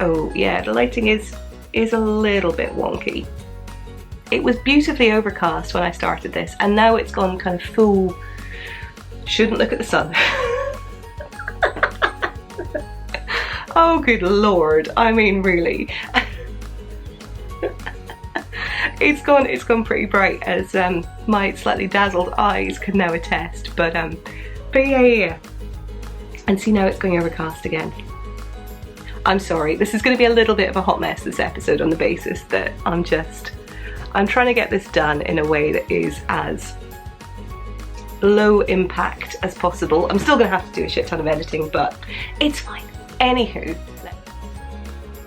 oh yeah, the lighting is a little bit wonky. It was beautifully overcast when I started this, and now it's gone kind of full, shouldn't look at the sun. Oh good lord, I mean really. It's gone pretty bright, as my slightly dazzled eyes can now attest, but yeah. And see, now it's going overcast again. I'm sorry, this is going to be a little bit of a hot mess this episode, on the basis that I'm trying to get this done in a way that is as low impact as possible. I'm still going to have to do a shit ton of editing, but it's fine. Anywho,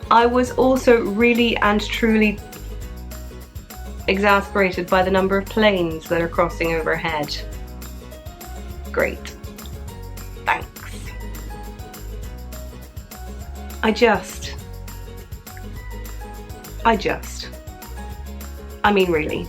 I was also really and truly exasperated by the number of planes that are crossing overhead. Great. Thanks. I mean really.